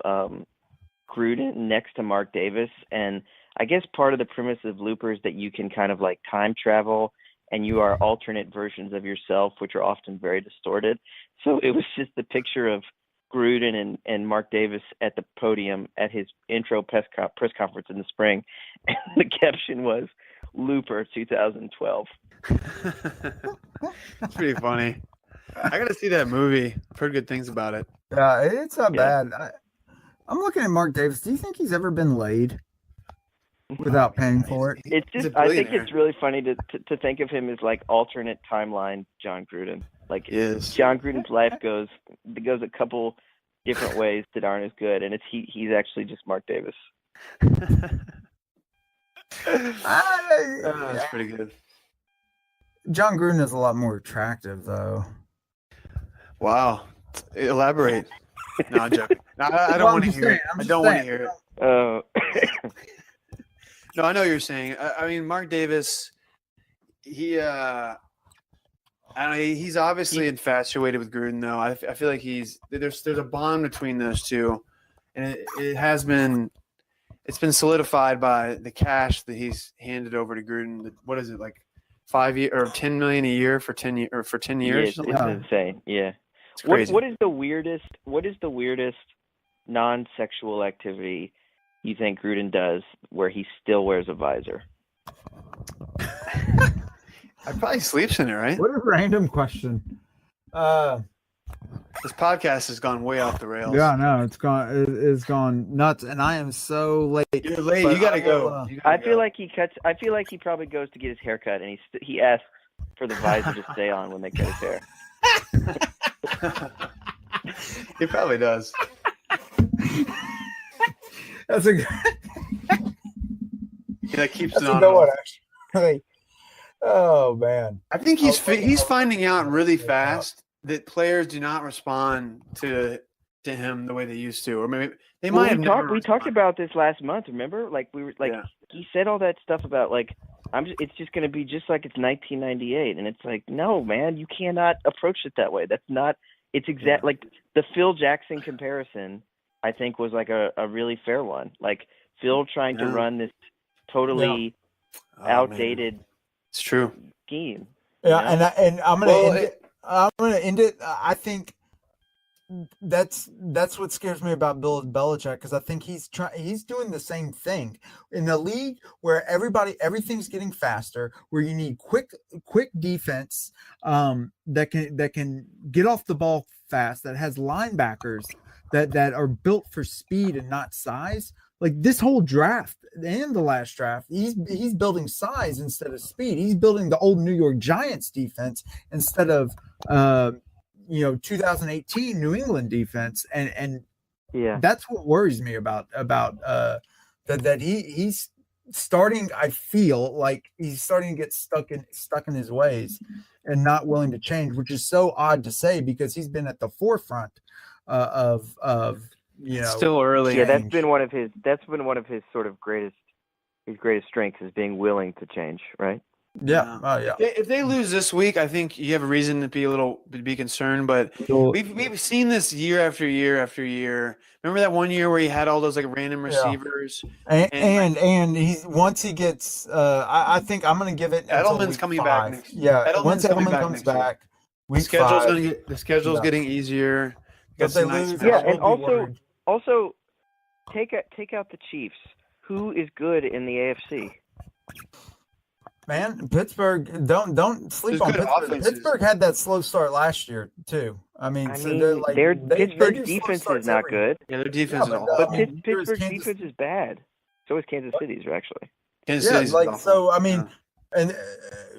Gruden next to Mark Davis, and I guess part of the premise of Looper is that you can kind of like time travel and you are alternate versions of yourself, which are often very distorted. So it was just the picture of Gruden and Mark Davis at the podium at his intro press conference in the spring. And the caption was Looper 2012. That's pretty funny. I got to see that movie. I've heard good things about it. Yeah, it's not bad. I'm looking at Mark Davis. Do you think he's ever been laid without paying for it? It's just, I think it's really funny to think of him as like alternate timeline John Gruden. Like John Gruden's life goes a couple different ways that aren't as good, and he's actually just Mark Davis. That's pretty good. John Gruden is a lot more attractive, though. Wow. Elaborate. No, I'm joking. No, I don't want to hear it. I don't want to hear it. Oh. No, I know what you're saying. I mean, Mark Davis, he, I don't know, he's obviously infatuated with Gruden, though. I feel like there's a bond between those two, and it's been solidified by the cash that he's handed over to Gruden. What is it, like 5 years or $10 million a year for 10 years? It's insane. Yeah. It's crazy. What is the weirdest non-sexual activity you think Gruden does where he still wears a visor? I probably sleeps in it, right? What a random question. This podcast has gone way off the rails. Yeah, no, it's gone nuts, and I am so late. You're late. You gotta go. I feel like he probably goes to get his hair cut, and he asks for the visor to stay on when they cut his hair. He probably does. That's a good. He keeps That's it on. A good one, actually. Oh man, I think he's finding out really fast that players do not respond to him the way they used to, or maybe they might have. We talked about this last month. Remember, he said all that stuff about it's just going to be just like it's 1998, and it's like, no, man, you cannot approach it that way. That's not. It's like the Phil Jackson comparison. I think was like a really fair one. Like Phil trying to run this totally outdated. It's true. Scheme. Yeah, and I'm gonna end it. I think that's what scares me about Bill Belichick, because I think he's doing the same thing in the league where everything's getting faster, where you need quick defense that can get off the ball fast, that has linebackers that are built for speed and not size. Like this whole draft and the last draft, he's building size instead of speed. He's building the old New York Giants defense instead of 2018 New England defense, and that's what worries me about that he's starting. I feel like he's starting to get stuck in his ways and not willing to change, which is so odd to say because he's been at the forefront of still early. Yeah, that's been one of his sort of greatest strengths, is being willing to change, right? Yeah. Oh, yeah. If they lose this week, I think you have a reason to be concerned. But we've seen this year after year after year. Remember that one year where he had all those random receivers, and once he gets, I think I'm going to give it. Edelman's coming back next. Yeah, once Edelman comes back, the schedule's getting easier. But they lose. Yeah, and also take out the Chiefs. Who is good in the AFC? Man, Pittsburgh, don't sleep on Pittsburgh. Pittsburgh had that slow start last year too. Pittsburgh's defense is not good. Yeah, their defense is awful. But Pittsburgh's defense is bad. So is Kansas City's, actually. Kansas City's and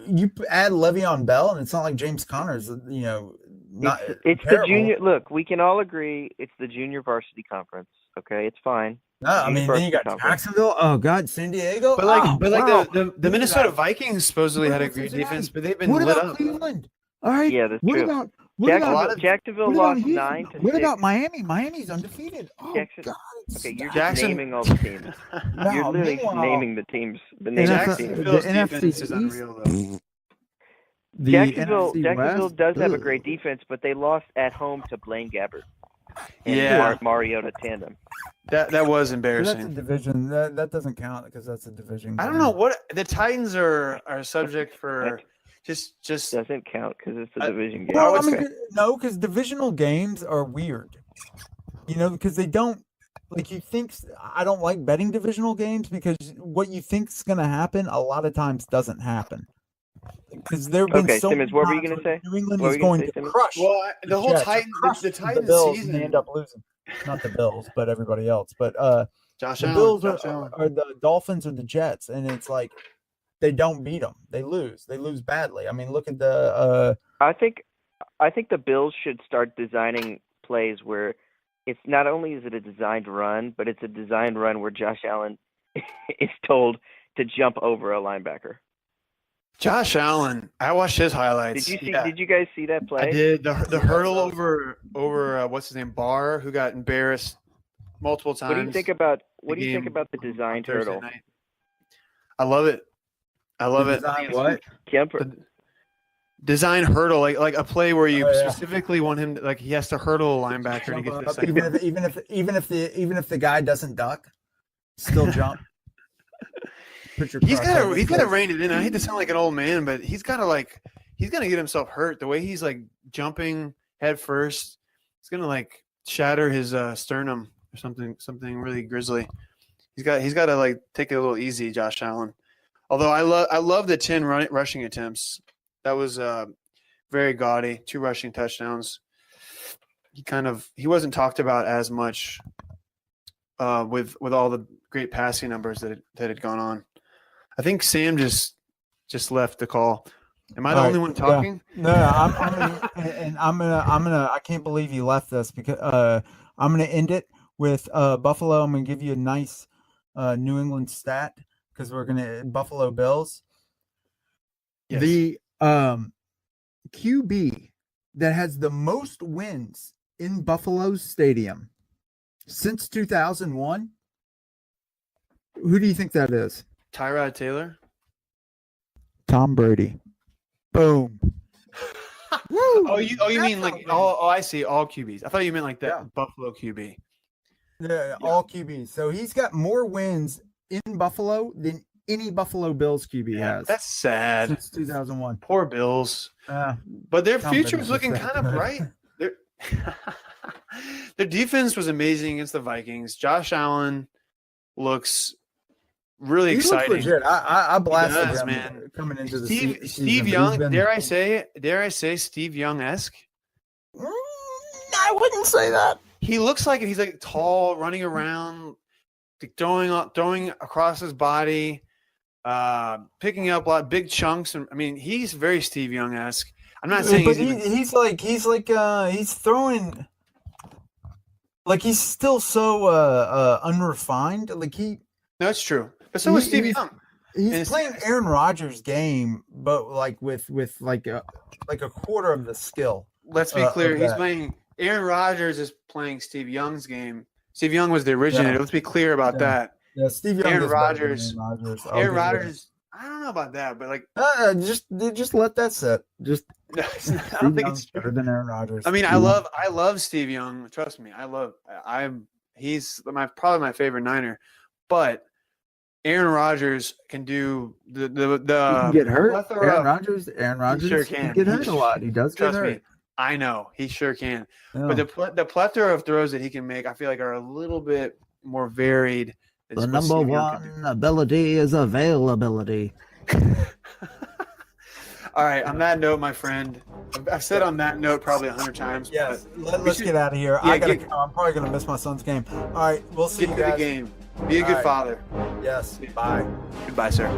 you add Le'Veon Bell, and it's not like James Conner's, it's the junior. Look, we can all agree it's the junior varsity conference. Okay, it's fine. No, then you got Jacksonville. Oh God, San Diego. The Minnesota Vikings supposedly had a great defense, but they've been lit up. Cleveland? All right. Yeah, that's true. Jacksonville lost 9-6. What about Miami? Miami's undefeated. Oh God. Okay, you're just naming all the teams. You're literally naming the teams. The defense is unreal, though. Jacksonville does have a great defense, but they lost at home to Blaine Gabbert and Mariota tandem. That was embarrassing. That's a division. That doesn't count because that's a division. I don't know what the Titans are subject for. Just doesn't count because it's a division game. No, because divisional games are weird. Because they don't you think. I don't like betting divisional games because what you think is going to happen a lot of times doesn't happen. Because there have been so Simmons, what were you going to say? New England is going to crush. Well, the whole Titans Bills season. They end up losing. Not the Bills, but everybody else. But the Bills are the Dolphins or the Jets, and it's like they don't beat them. They lose. They lose badly. I mean, look at the. I think the Bills should start designing plays where it's not only is it a designed run, but it's a designed run where Josh Allen is told to jump over a linebacker. Josh Allen. I watched his highlights. Did you see? Did you guys see that play? I did. The hurdle over what's his name, Barr, who got embarrassed multiple times. What do you think about the designed hurdle? Night. I love it. I love it. What? Kemper. Design hurdle, like a play where you specifically want him to, like, he has to hurdle a linebacker to get to the second. Even if the guy doesn't duck, still jump. He's got to rein it in. I hate to sound like an old man, but he's gonna get himself hurt. The way he's like jumping head first, it's gonna like shatter his sternum or something really grisly. He's got to like take it a little easy, Josh Allen. Although I love the 10 rushing attempts. That was very gaudy. 2 rushing touchdowns. He wasn't talked about as much with all the great passing numbers that had gone on. I think Sam just left the call. Am I the only one talking? Yeah. No, I'm gonna. I can't believe you left this because I'm gonna end it with Buffalo. I'm gonna give you a nice New England stat because we're gonna Buffalo Bills. Yes. The QB that has the most wins in Buffalo's stadium since 2001. Who do you think that is? Tyrod Taylor. Tom Brady. Boom. Woo! Oh, you mean like I see all QBs. I thought you meant like that Buffalo QB. Yeah, all QBs. So he's got more wins in Buffalo than any Buffalo Bills QB has. That's sad. Since 2001. Poor Bills. But their future is looking kind of bright. Their defense was amazing against the Vikings. Josh Allen looks really exciting. Looks legit. I blasted him, man, coming into the season. Steve Young, dare I say Steve Young-esque? I wouldn't say that. He looks like he's like tall, running around, throwing across his body, picking up a lot of big chunks. And I mean, he's very Steve Young-esque. I'm not saying he's throwing like he's still so unrefined. Like no, it's true. But so is Steve Young. He's playing Aaron Rodgers' game, but like with like a quarter of the skill. Let's be clear. He's playing. Aaron Rodgers is playing Steve Young's game. Steve Young was the originator. Yeah. Let's be clear about that. Yeah, Steve Young. Aaron Rodgers. Aaron Rodgers. I don't know about that, but like, just let that sit. Just I don't think it's better than Aaron Rodgers. I mean, I love Steve Young. Trust me, he's probably my favorite Niner, but Aaron Rodgers can do the he can get hurt. Aaron Rodgers sure can get hurt a lot. He does get hurt. Trust me, I know he sure can. Yeah. But the plethora of throws that he can make, I feel like, are a little bit more varied. The number one ability is availability. All right. On that note, my friend, I've said on that note probably 100 times. Yes. Let's get out of here. Yeah, I'm probably gonna miss my son's game. All right. We'll see you guys. Get to the game. Be a good father. Yes. Bye. Goodbye, sir.